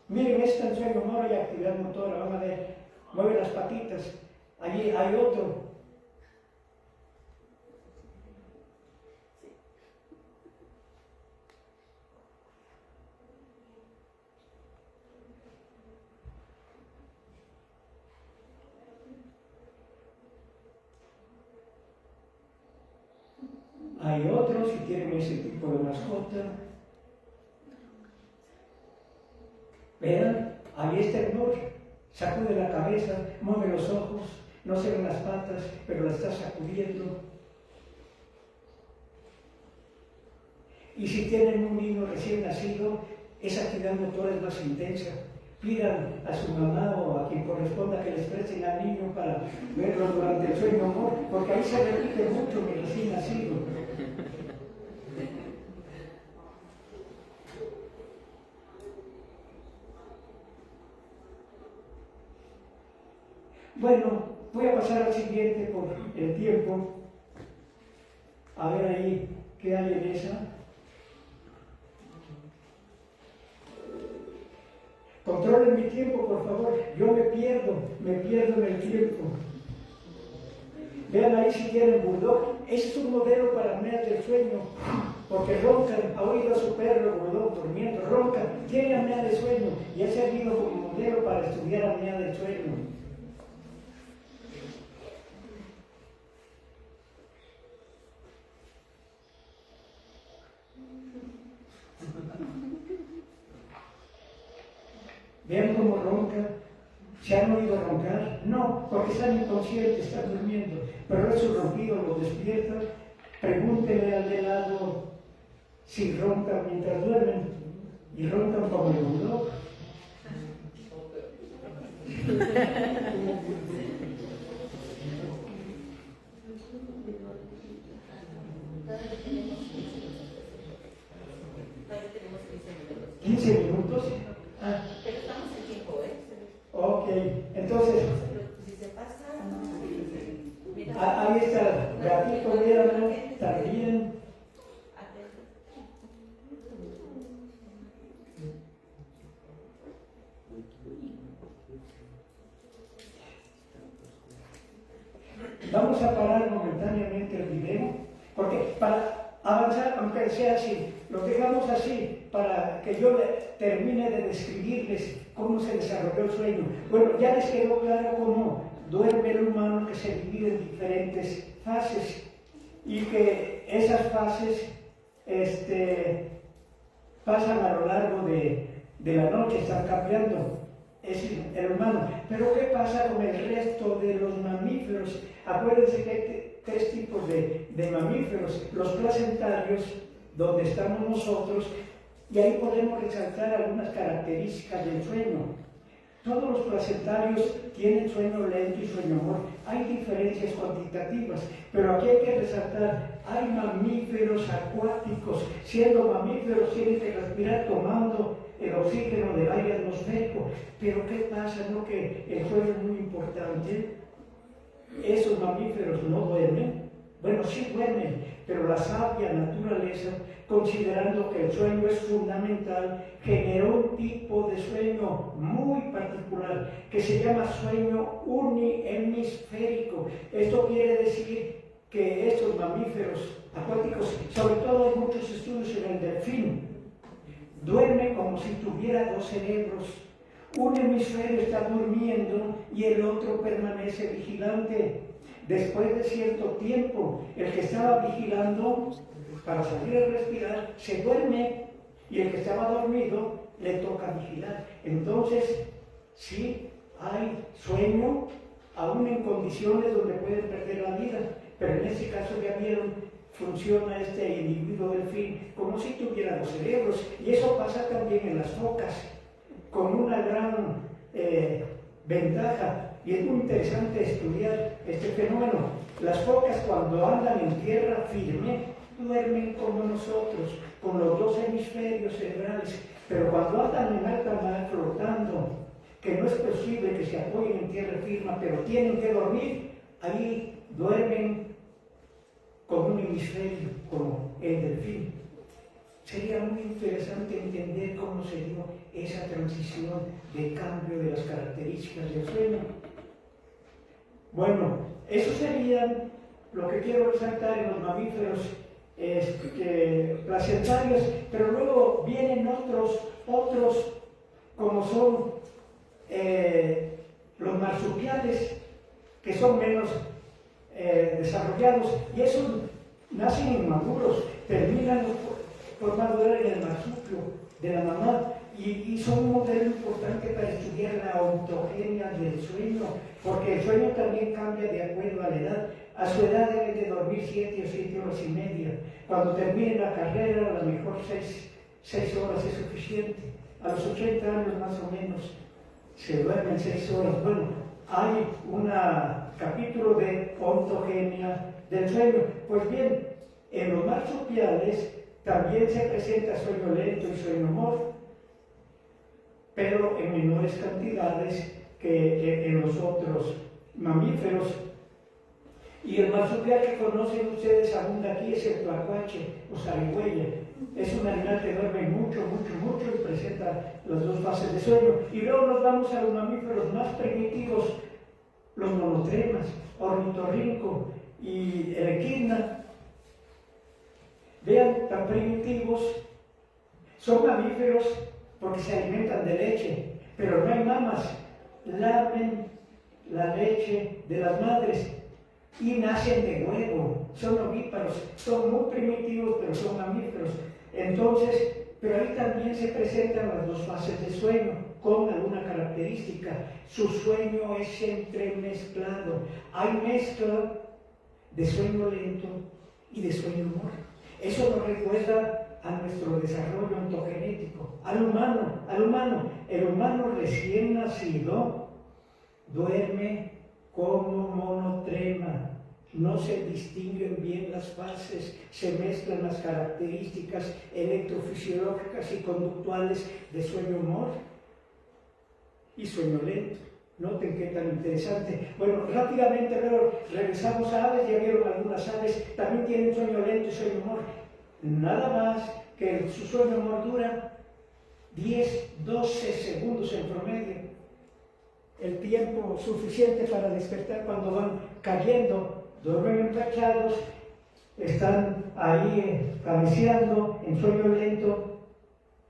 Miren, está en sueño humor y actividad motora, van a ver, mueve las patitas. Allí hay otro. Hay otros si tienen ese tipo de mascota. Vean, ahí está el mor, sacude la cabeza, mueve los ojos, no se ven las patas, pero la está sacudiendo. Y si tienen un niño recién nacido, esa actividad motora es más intensa. Pidan a su mamá o a quien corresponda que les presten al niño para verlo durante el sueño humor, porque ahí se repite mucho el recién nacido. Bueno, voy a pasar al siguiente por el tiempo. A ver ahí, ¿qué hay en esa? Controlen mi tiempo, por favor. Yo me pierdo en el tiempo. Vean ahí si tienen bulldog. Ese es un modelo para apneas del sueño, porque roncan. Ha oído a su perro bulldog durmiendo, roncan. Tiene apnea de sueño y ha servido como modelo para estudiar apnea del sueño. Vean cómo ronca. ¿Se han oído roncar? No, porque están inconscientes, están durmiendo. Pero esos ronquidos los despiertan. Pregúntenle al de lado si roncan mientras duermen. Y roncan como el bulldog. ¿15 minutos? Pero estamos en tiempo, Ok, entonces, si se pasa, ahí está el gatito, véanlo, también. Vamos a parar momentáneamente el video, porque para avanzar, aunque sea así, lo dejamos así, para que yo termine de describirles cómo se desarrolló el sueño. Bueno, ya les quedó claro cómo duerme el humano, que se divide en diferentes fases, y que esas fases pasan a lo largo de la noche, están cambiando. Es el humano. Pero ¿qué pasa con el resto de los mamíferos? Acuérdense que hay tres tipos de mamíferos. Los placentarios, donde estamos nosotros, y ahí podemos resaltar algunas características del sueño. Todos los placentarios tienen sueño lento y sueño amor. Hay diferencias cuantitativas, pero aquí hay que resaltar, hay mamíferos acuáticos. Siendo mamíferos tienen que respirar tomando el oxígeno del aire atmosférico. Pero ¿qué pasa? ¿No? Que el sueño es muy importante. Esos mamíferos no duermen. Bueno, sí duermen, pero la sabia naturaleza, considerando que el sueño es fundamental, generó un tipo de sueño muy particular que se llama sueño unihemisférico. Esto quiere decir que estos mamíferos acuáticos, sobre todo hay muchos estudios en el delfín, duermen como si tuviera dos cerebros. Un hemisferio está durmiendo y el otro permanece vigilante. Después de cierto tiempo, el que estaba vigilando para salir a respirar se duerme y el que estaba dormido le toca vigilar. Entonces, sí hay sueño, aún en condiciones donde pueden perder la vida, pero en este caso ya vieron, funciona este individuo delfín como si tuviera dos cerebros, y eso pasa también en las focas, con una gran ventaja, y es muy interesante estudiar este fenómeno. Las focas, cuando andan en tierra firme, duermen como nosotros, con los dos hemisferios cerebrales, pero cuando andan en alta mar flotando, que no es posible que se apoyen en tierra firme, pero tienen que dormir, ahí duermen con un hemisferio, como el delfín. Sería muy interesante entender cómo se dio esa transición de cambio de las características del sueño. Bueno, eso sería lo que quiero resaltar en los mamíferos placentarios, pero luego vienen otros como son los marsupiales, que son menos desarrollados, y esos nacen inmaduros, terminan por madurar en el marsupio de la mamá, y son un modelo importante para estudiar la ontogenia del sueño, porque el sueño también cambia de acuerdo a la edad. A su edad deben de dormir 7 o 7 horas y media. Cuando terminen la carrera, a lo mejor 6 horas es suficiente. A los 80 años más o menos se duermen 6 horas. Bueno, hay un capítulo de ontogenia del sueño. Pues bien, en los marsupiales también se presenta sueño lento y sueño amor, pero en menores cantidades que en los otros mamíferos. Y el marsupial que conocen ustedes abunda aquí es el tlacuache o zarigüeya. Es un animal que duerme mucho y presenta las dos fases de sueño. Y luego nos vamos a los mamíferos más primitivos, los monotremas, ornitorrinco y el equidna. Vean, tan primitivos, son mamíferos porque se alimentan de leche, pero no hay mamas, lamen la leche de las madres y nacen de huevo, son ovíparos, son muy primitivos, pero son mamíferos. Entonces, pero ahí también se presentan las dos fases de sueño, con alguna característica. Su sueño es entremezclado, hay mezcla de sueño lento y de sueño amor. Eso nos recuerda a nuestro desarrollo ontogenético, al humano. El humano recién nacido duerme como monotrema, no se distinguen bien las fases, se mezclan las características electrofisiológicas y conductuales de sueño amor y sueño lento. Noten qué tan interesante. Bueno, rápidamente regresamos a aves. Ya vieron algunas aves, también tienen sueño lento y sueño amor. Nada más que su sueño amor dura 10-12 segundos en promedio. El tiempo suficiente para despertar cuando van cayendo, duermen empachados, están ahí cabeceando en sueño lento.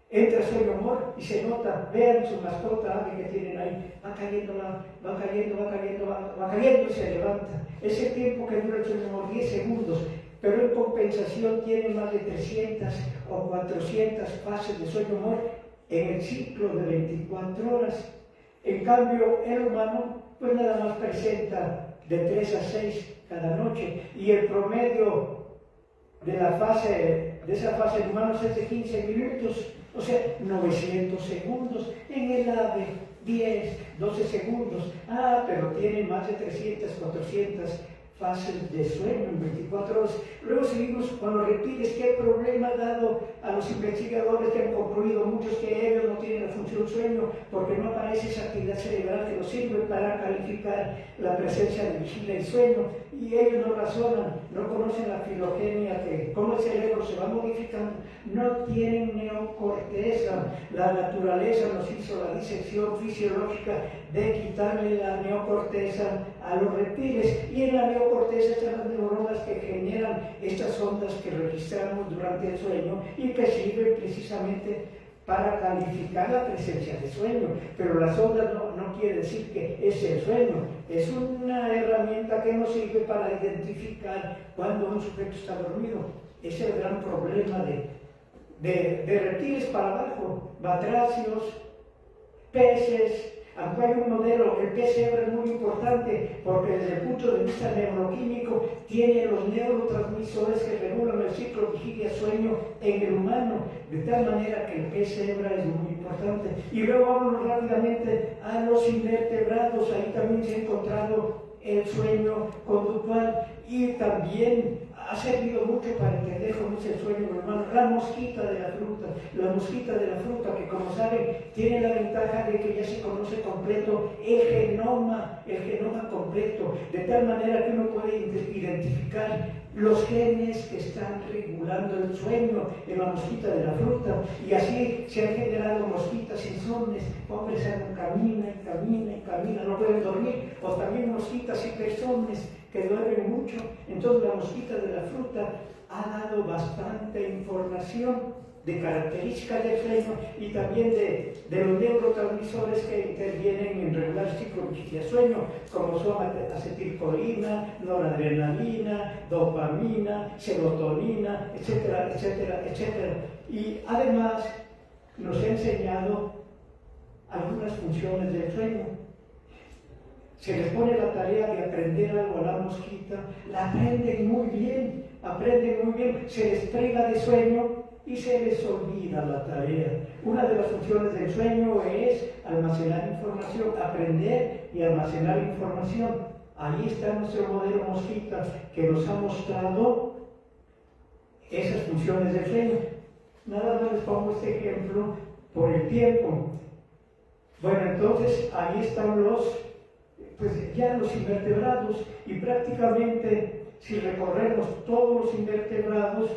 Entra sueño amor y se nota, vean su mascota ave que tienen ahí, va cayendo y se levanta. Ese tiempo que dura el sueño amor, 10 segundos, pero en compensación tiene más de 300 o 400 fases de sueño amor en el ciclo de 24 horas. En cambio, el humano, pues nada más presenta de 3 a 6 cada noche, y el promedio de esa fase en humanos es de 15 minutos. O sea, 900 segundos. En el ave 10, 12 segundos. Ah, pero tiene más de 300, 400 fases de sueño en 24 horas. Luego seguimos con los reptiles. ¿Qué problema ha dado a los investigadores que han concluido muchos que ellos no tienen la función sueño porque no aparece esa actividad cerebral que nos sirve para calificar la presencia de vigilia y sueño? Y ellos no razonan, no conocen la filogenia, que cómo el cerebro se va modificando, no tienen neocorteza. La naturaleza nos hizo la disección fisiológica de quitarle la neocorteza a los reptiles, y en la neocorteza están las neuronas que generan estas ondas que registramos durante el sueño y que sirven precisamente para calificar la presencia de sueño. Pero las ondas no quiere decir que es el sueño, es una herramienta que nos sirve para identificar cuando un sujeto está dormido. Es el gran problema de reptiles para abajo, batracios, peces. Aunque hay un modelo, el pez cebra es muy importante porque desde el punto de vista neuroquímico tiene los neurotransmisores que regulan el ciclo vigilia-sueño en el humano, de tal manera que el pez cebra es muy importante. Y luego vamos rápidamente a los invertebrados. Ahí también se ha encontrado el sueño conductual y también ha servido mucho para entender cómo es el sueño humano. La mosquita de la fruta, que como saben tiene la ventaja de que ya se conoce completo el genoma completo, de tal manera que uno puede identificar los genes que están regulando el sueño en la mosquita de la fruta, y así se han generado mosquitas insomnes, pobres, camina, no pueden dormir, o también mosquitas hipersomnes que duermen mucho. Entonces la mosquita de la fruta ha dado bastante información de características del sueño y también de los neurotransmisores que intervienen en regular el ciclo vigilia-sueño, como son acetilcolina, noradrenalina, dopamina, serotonina, etcétera, etcétera, etcétera. Y además nos ha enseñado algunas funciones del sueño. Se les pone la tarea de aprender algo a la mosquita, la aprenden muy bien, se les priva de sueño y se les olvida la tarea. Una de las funciones del sueño es almacenar información, aprender y almacenar información. Ahí está nuestro modelo mosquita que nos ha mostrado esas funciones del sueño. Nada más les pongo este ejemplo por el tiempo. Bueno, entonces ahí están los invertebrados, y prácticamente si recorremos todos los invertebrados,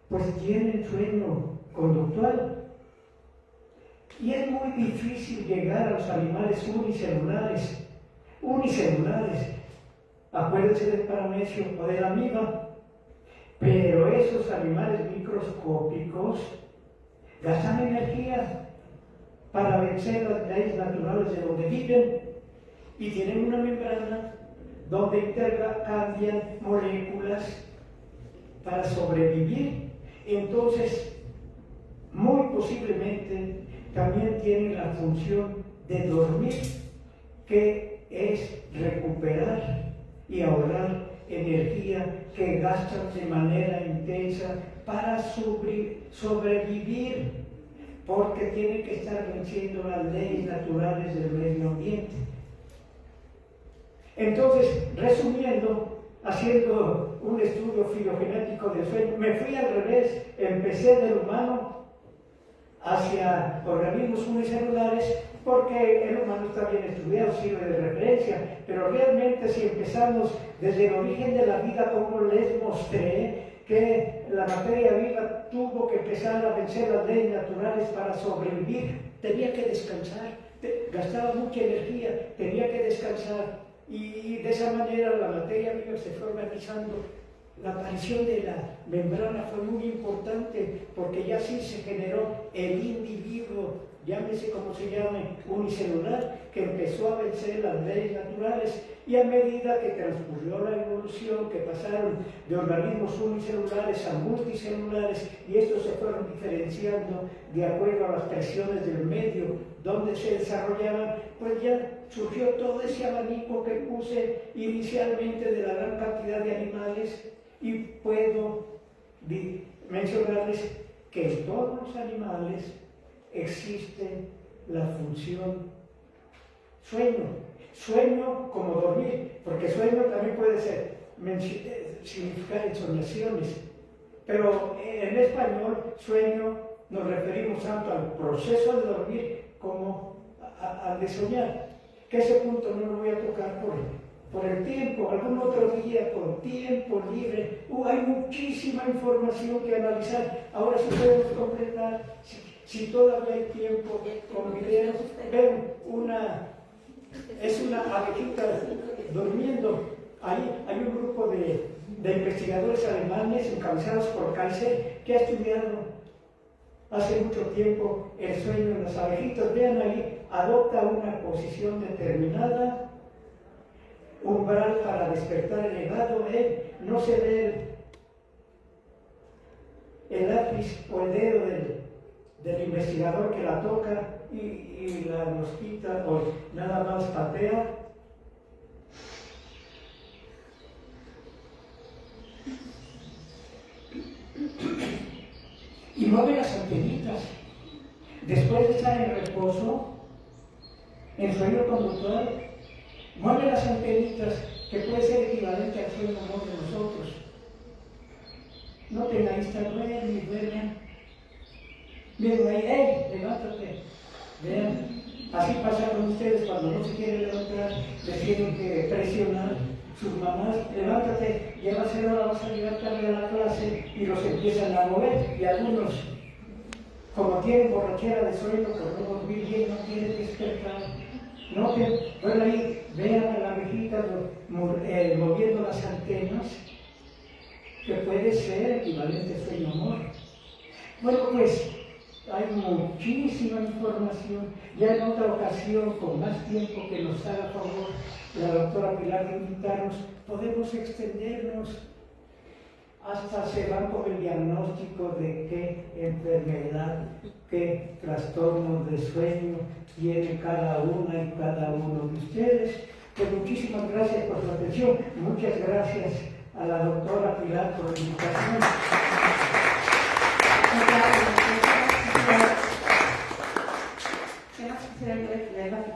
pues tienen sueño conductual. Y es muy difícil llegar a los animales unicelulares. Acuérdense del paramecio o de la amiba. Pero esos animales microscópicos gastan energía para vencer las leyes naturales de donde viven, y tienen una membrana donde intercambian moléculas para sobrevivir. Entonces, muy posiblemente también tienen la función de dormir, que es recuperar y ahorrar energía que gastan de manera intensa para sobrevivir, porque tienen que estar venciendo las leyes naturales del medio ambiente. Entonces, resumiendo, haciendo un estudio filogenético del sueño, me fui al revés, empecé del humano hacia organismos unicelulares, porque el humano está bien estudiado, sirve de referencia, pero realmente si empezamos desde el origen de la vida, como les mostré, que la materia viva tuvo que empezar a vencer las leyes naturales para sobrevivir, tenía que descansar, gastaba mucha energía, tenía que descansar. Y de esa manera la materia viva se fue organizando. La aparición de la membrana fue muy importante, porque ya sí se generó el individuo, llámese como se llame, unicelular, que empezó a vencer las leyes naturales. Y a medida que transcurrió la evolución, que pasaron de organismos unicelulares a multicelulares, y estos se fueron diferenciando de acuerdo a las presiones del medio donde se desarrollaban, pues ya surgió todo ese abanico que puse inicialmente de la gran cantidad de animales, y puedo mencionarles que en todos los animales existe la función Sueño como dormir, porque sueño también puede significar ensoñaciones, pero en español sueño nos referimos tanto al proceso de dormir como al de soñar, que ese punto no lo voy a tocar por el tiempo, algún otro día con tiempo libre. Hay muchísima información que analizar. Ahora sí podemos completar, si todavía hay tiempo, con videos. Ven, es una abejita durmiendo. Hay un grupo de investigadores alemanes encabezados por Kaiser que ha estudiado hace mucho tiempo el sueño en las abejitas. Vean ahí, adopta una posición determinada, umbral para despertar elevado, no se ve el lápiz o el dedo del investigador que la toca y la mosquita o nada más patea. Y mueve las antenitas. Después de estar en reposo, en sueño conductual, mueve las antenitas, que puede ser equivalente al sueño humor de nosotros. No tengáis tan duermen. Miren ahí, ¡ey! Levántate. Vean, así pasa con ustedes cuando no se quieren levantar, les tienen que presionar. Sus mamás, levántate, llévaselo, vas a llegar tarde a la clase, y los empiezan a mover. Y algunos, como tienen borrachera de sueño por no dormir bien, no quieren despertar. No, bueno, ahí vean a la abejita moviendo las antenas, que puede ser equivalente a sueño amor. Bueno, pues hay muchísima información. Ya en otra ocasión, con más tiempo que nos haga favor la doctora Pilar de invitarnos, podemos extendernos hasta se van con el diagnóstico de qué enfermedad, qué trastorno de sueño tiene cada una y cada uno de ustedes. Pues muchísimas gracias por su atención. Muchas gracias a la doctora Pilar por la invitación.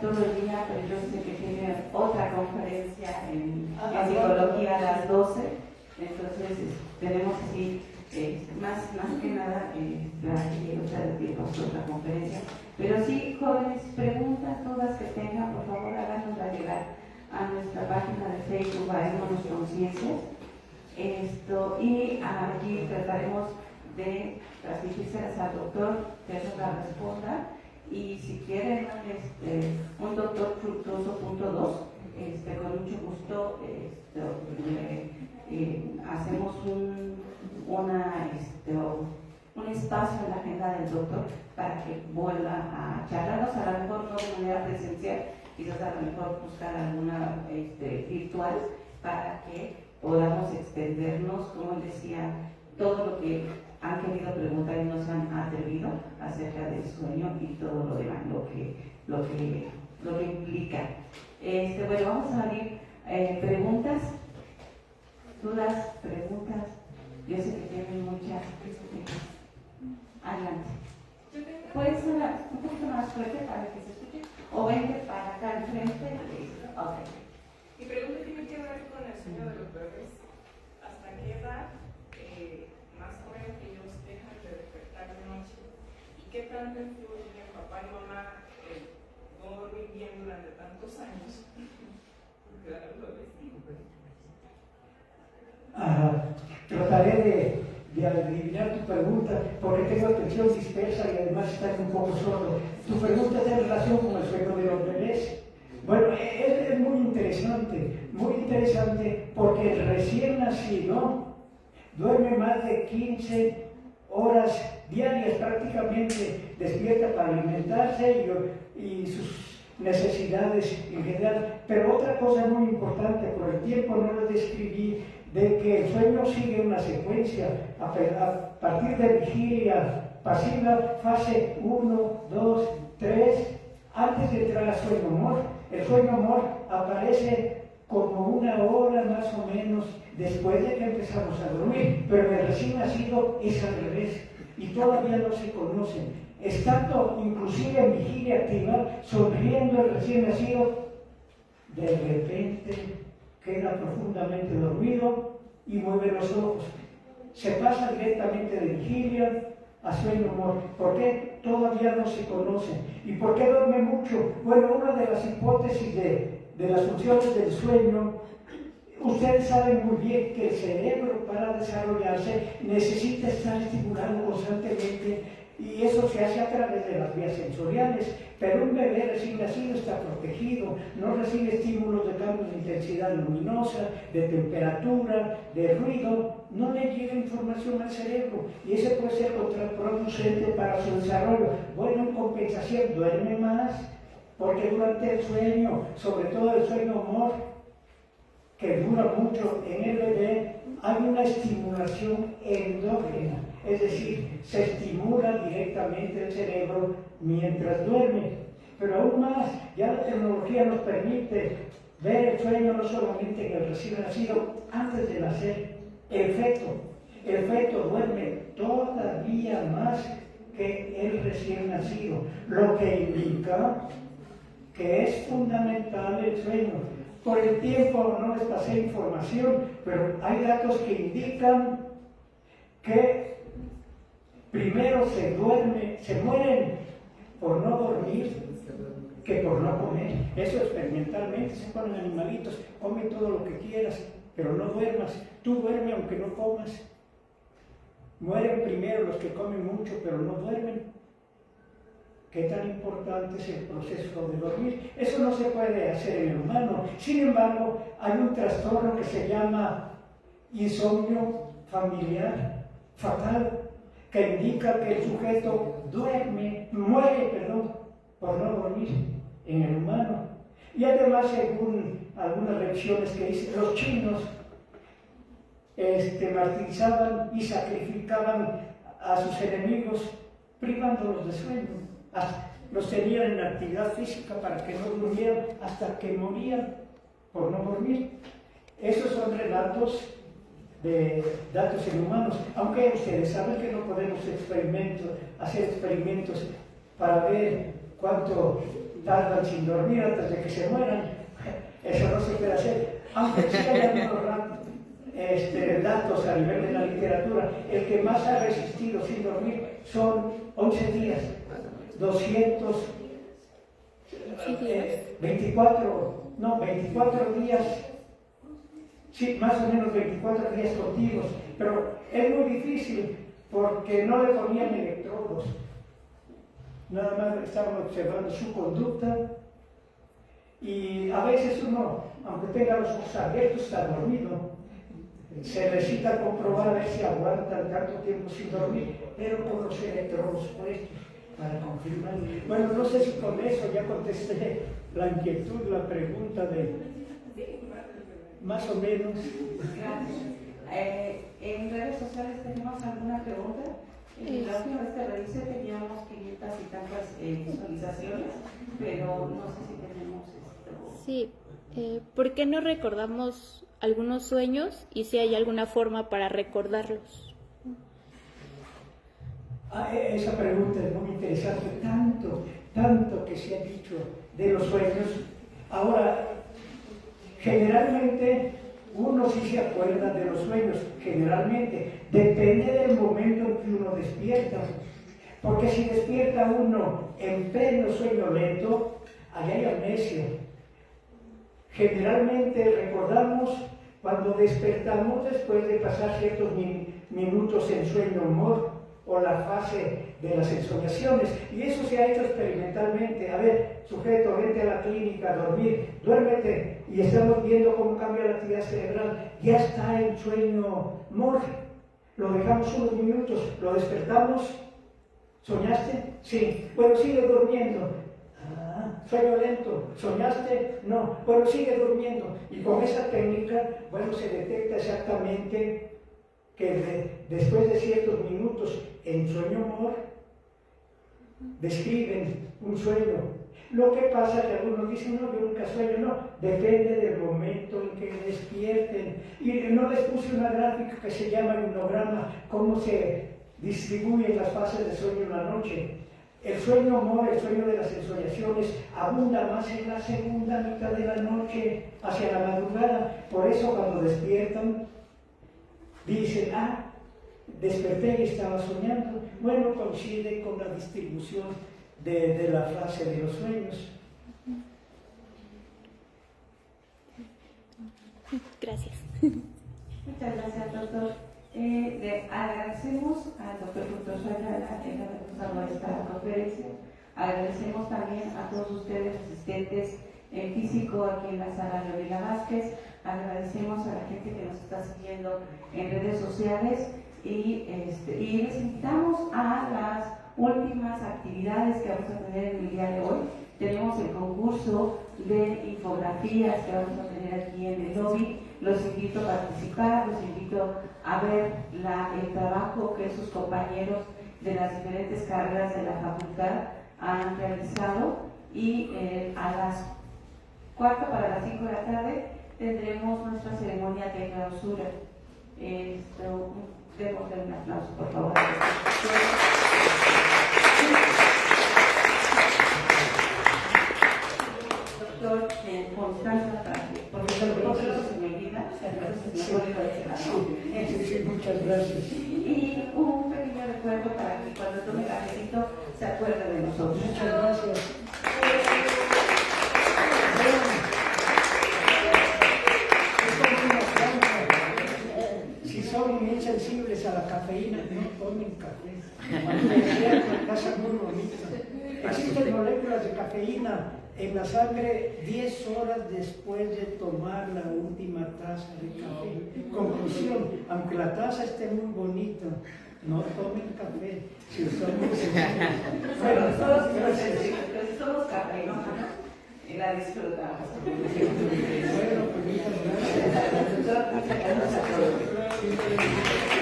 Todo el día, pero yo sé que tiene otra conferencia en psicología a las 12, entonces tenemos así, más que nada, otra conferencia. Pero sí, jóvenes, preguntas, todas que tengan, por favor, háganoslas llegar a nuestra página de Facebook, Baémonos Conciencias, y allí trataremos de transmitírselas al doctor, que nos la responda. Y si quieren un doctor fructuoso punto 2, con mucho gusto hacemos un espacio en la agenda del doctor para que vuelva a charlarnos, a lo mejor no de manera presencial, quizás a lo mejor buscar alguna virtual, para que podamos extendernos, como él decía, todo lo que han querido preguntar y nos han atrevido acerca del sueño y todo lo demás, lo que implica. Bueno, vamos a abrir preguntas, dudas, preguntas. Yo sé que tienen muchas. Adelante. ¿Puedes hablar un poquito más fuerte para que se escuche? O vente para acá al frente. Ok. Mi pregunta tiene que ver con el sueño de los bebés. ¿Hasta qué edad más joven que ellos dejan de despertar de noche? ¿Y qué tanto influye en papá y mamá no dormir bien durante tantos años? Porque dan los bebés. Trataré de adivinar tu pregunta, porque tengo atención dispersa y además está un poco sordo. Tu pregunta tiene relación con el sueño de los bebés. Bueno, es muy interesante, porque el recién nacido duerme más de 15 horas diarias, prácticamente despierta para alimentarse y sus necesidades en general. Pero otra cosa muy importante, por el tiempo no lo describí, de que el sueño sigue una secuencia a partir de vigilia pasiva, fase 1, 2, 3, antes de entrar al sueño amor. El sueño amor aparece como una hora más o menos después de que empezamos a dormir, pero en el recién nacido es al revés y todavía no se conocen estando inclusive en vigilia activa, sonriendo el recién nacido, de repente queda profundamente dormido y mueve los ojos. Se pasa directamente de vigilia a sueño humor. ¿Por qué? Todavía no se conocen. ¿Y por qué duerme mucho? Bueno, una de las hipótesis de las funciones del sueño, ustedes saben muy bien que el cerebro para desarrollarse necesita estar estimulado constantemente y eso se hace a través de las vías sensoriales, pero un bebé recién nacido está protegido, no recibe estímulos de cambios de intensidad luminosa, de temperatura, de ruido, no le llega información al cerebro y ese puede ser contraproducente para su desarrollo. Bueno, en compensación duerme más, porque durante el sueño, sobre todo el sueño humor, que dura mucho en el bebé, hay una estimulación endógena, es decir, se estimula directamente el cerebro mientras duerme. Pero aún más, ya la tecnología nos permite ver el sueño no solamente en el recién nacido, antes de nacer. El feto duerme todavía más que el recién nacido, lo que indica que es fundamental el sueño. Por el tiempo no les pasé información, pero hay datos que indican que primero se mueren por no dormir que por no comer. Eso experimentalmente se ponen animalitos, come todo lo que quieras, pero no duermas. Tú duerme aunque no comas. Mueren primero los que comen mucho, pero no duermen. ¿Qué tan importante es el proceso de dormir? Eso no se puede hacer en el humano. Sin embargo, hay un trastorno que se llama insomnio familiar fatal, que indica que el sujeto muere por no dormir en el humano. Y además, según algunas revisiones que hice, los chinos martirizaban y sacrificaban a sus enemigos privándolos de sueño. Los tenían en actividad física para que no durmieran hasta que morían por no dormir. Esos son relatos de datos en humanos, aunque ustedes saben que no podemos hacer experimentos para ver cuánto tardan sin dormir antes de que se mueran. Eso no se puede hacer, aunque sí hay algunos datos a nivel de la literatura. El que más ha resistido sin dormir son 11 días. 24 días, sí, más o menos 24 días continuos, pero es muy difícil porque no le ponían electrodos, nada más estaban observando su conducta y a veces uno, aunque tenga los ojos abiertos, está dormido. Se necesita comprobar a ver si aguantan tanto tiempo sin dormir, pero con los electrodos puestos para confirmar. Bueno, no sé si con eso ya contesté la inquietud, la pregunta de más o menos. Gracias. En redes sociales tenemos alguna pregunta. La última vez que revisé teníamos 500 y tantas visualizaciones, pero no sé si tenemos esto. Sí, ¿por qué no recordamos algunos sueños y si hay alguna forma para recordarlos? Esa pregunta es muy interesante, tanto que se ha dicho de los sueños. Ahora, generalmente uno sí se acuerda de los sueños, generalmente, depende del momento en que uno despierta, porque si despierta uno en pleno sueño lento, allá hay amnesia. Generalmente recordamos cuando despertamos después de pasar ciertos minutos en sueño humor, o la fase de las ensoñaciones, y eso se ha hecho experimentalmente. A ver, sujeto, vente a la clínica a dormir, duérmete, y estamos viendo cómo cambia la actividad cerebral, ya está en sueño MOR, lo dejamos unos minutos, lo despertamos, ¿soñaste? Sí, bueno, sigue durmiendo. Sueño lento, ¿soñaste? No, bueno, sigue durmiendo, y con esa técnica, bueno, se detecta exactamente que después de ciertos minutos en sueño humor, describen un sueño. Lo que pasa es que algunos dicen, no, yo nunca sueño, no, depende del momento en que despierten. Y no les puse una gráfica que se llama himnograma, cómo se distribuyen las fases de sueño en la noche. El sueño amor, el sueño de las sensoriaciones, abunda más en la segunda mitad de la noche, hacia la madrugada. Por eso cuando despiertan, dicen, desperté y estaba soñando. Bueno, coincide con la distribución de la fase de los sueños. Gracias. Muchas gracias, doctor. Le agradecemos al doctor Fructuoso Ayala que nos ha dado esta conferencia. Agradecemos también a todos ustedes asistentes en físico aquí en la sala Leonila Vázquez. Agradecemos a la gente que nos está siguiendo en redes sociales y les invitamos a las últimas actividades que vamos a tener en el día de hoy. Tenemos el concurso de infografías que vamos a tener aquí en el lobby. Los invito a participar, los invito a ver el trabajo que sus compañeros de las diferentes carreras de la facultad han realizado y a las 4 para las 5 de la tarde tendremos nuestra ceremonia de clausura. Démosle un aplauso, por favor. Doctor Constanza, porque el doctor se me olvida, Muchas gracias. y un pequeño recuerdo para que cuando tome cafecito se acuerde de nosotros. Muchas gracias. Si son muy sensibles a la cafeína, no tomen café. Pasa muy bonito. Existen moléculas de cafeína en la sangre 10 horas después de tomar la última taza de café. Conclusión, aunque la taza esté muy bonita, no tomen café. Si son muy sensibles. Bueno, todos somos cafeínos, y la disfrutamos. Bueno, pues muchas gracias. Muchas gracias a todos.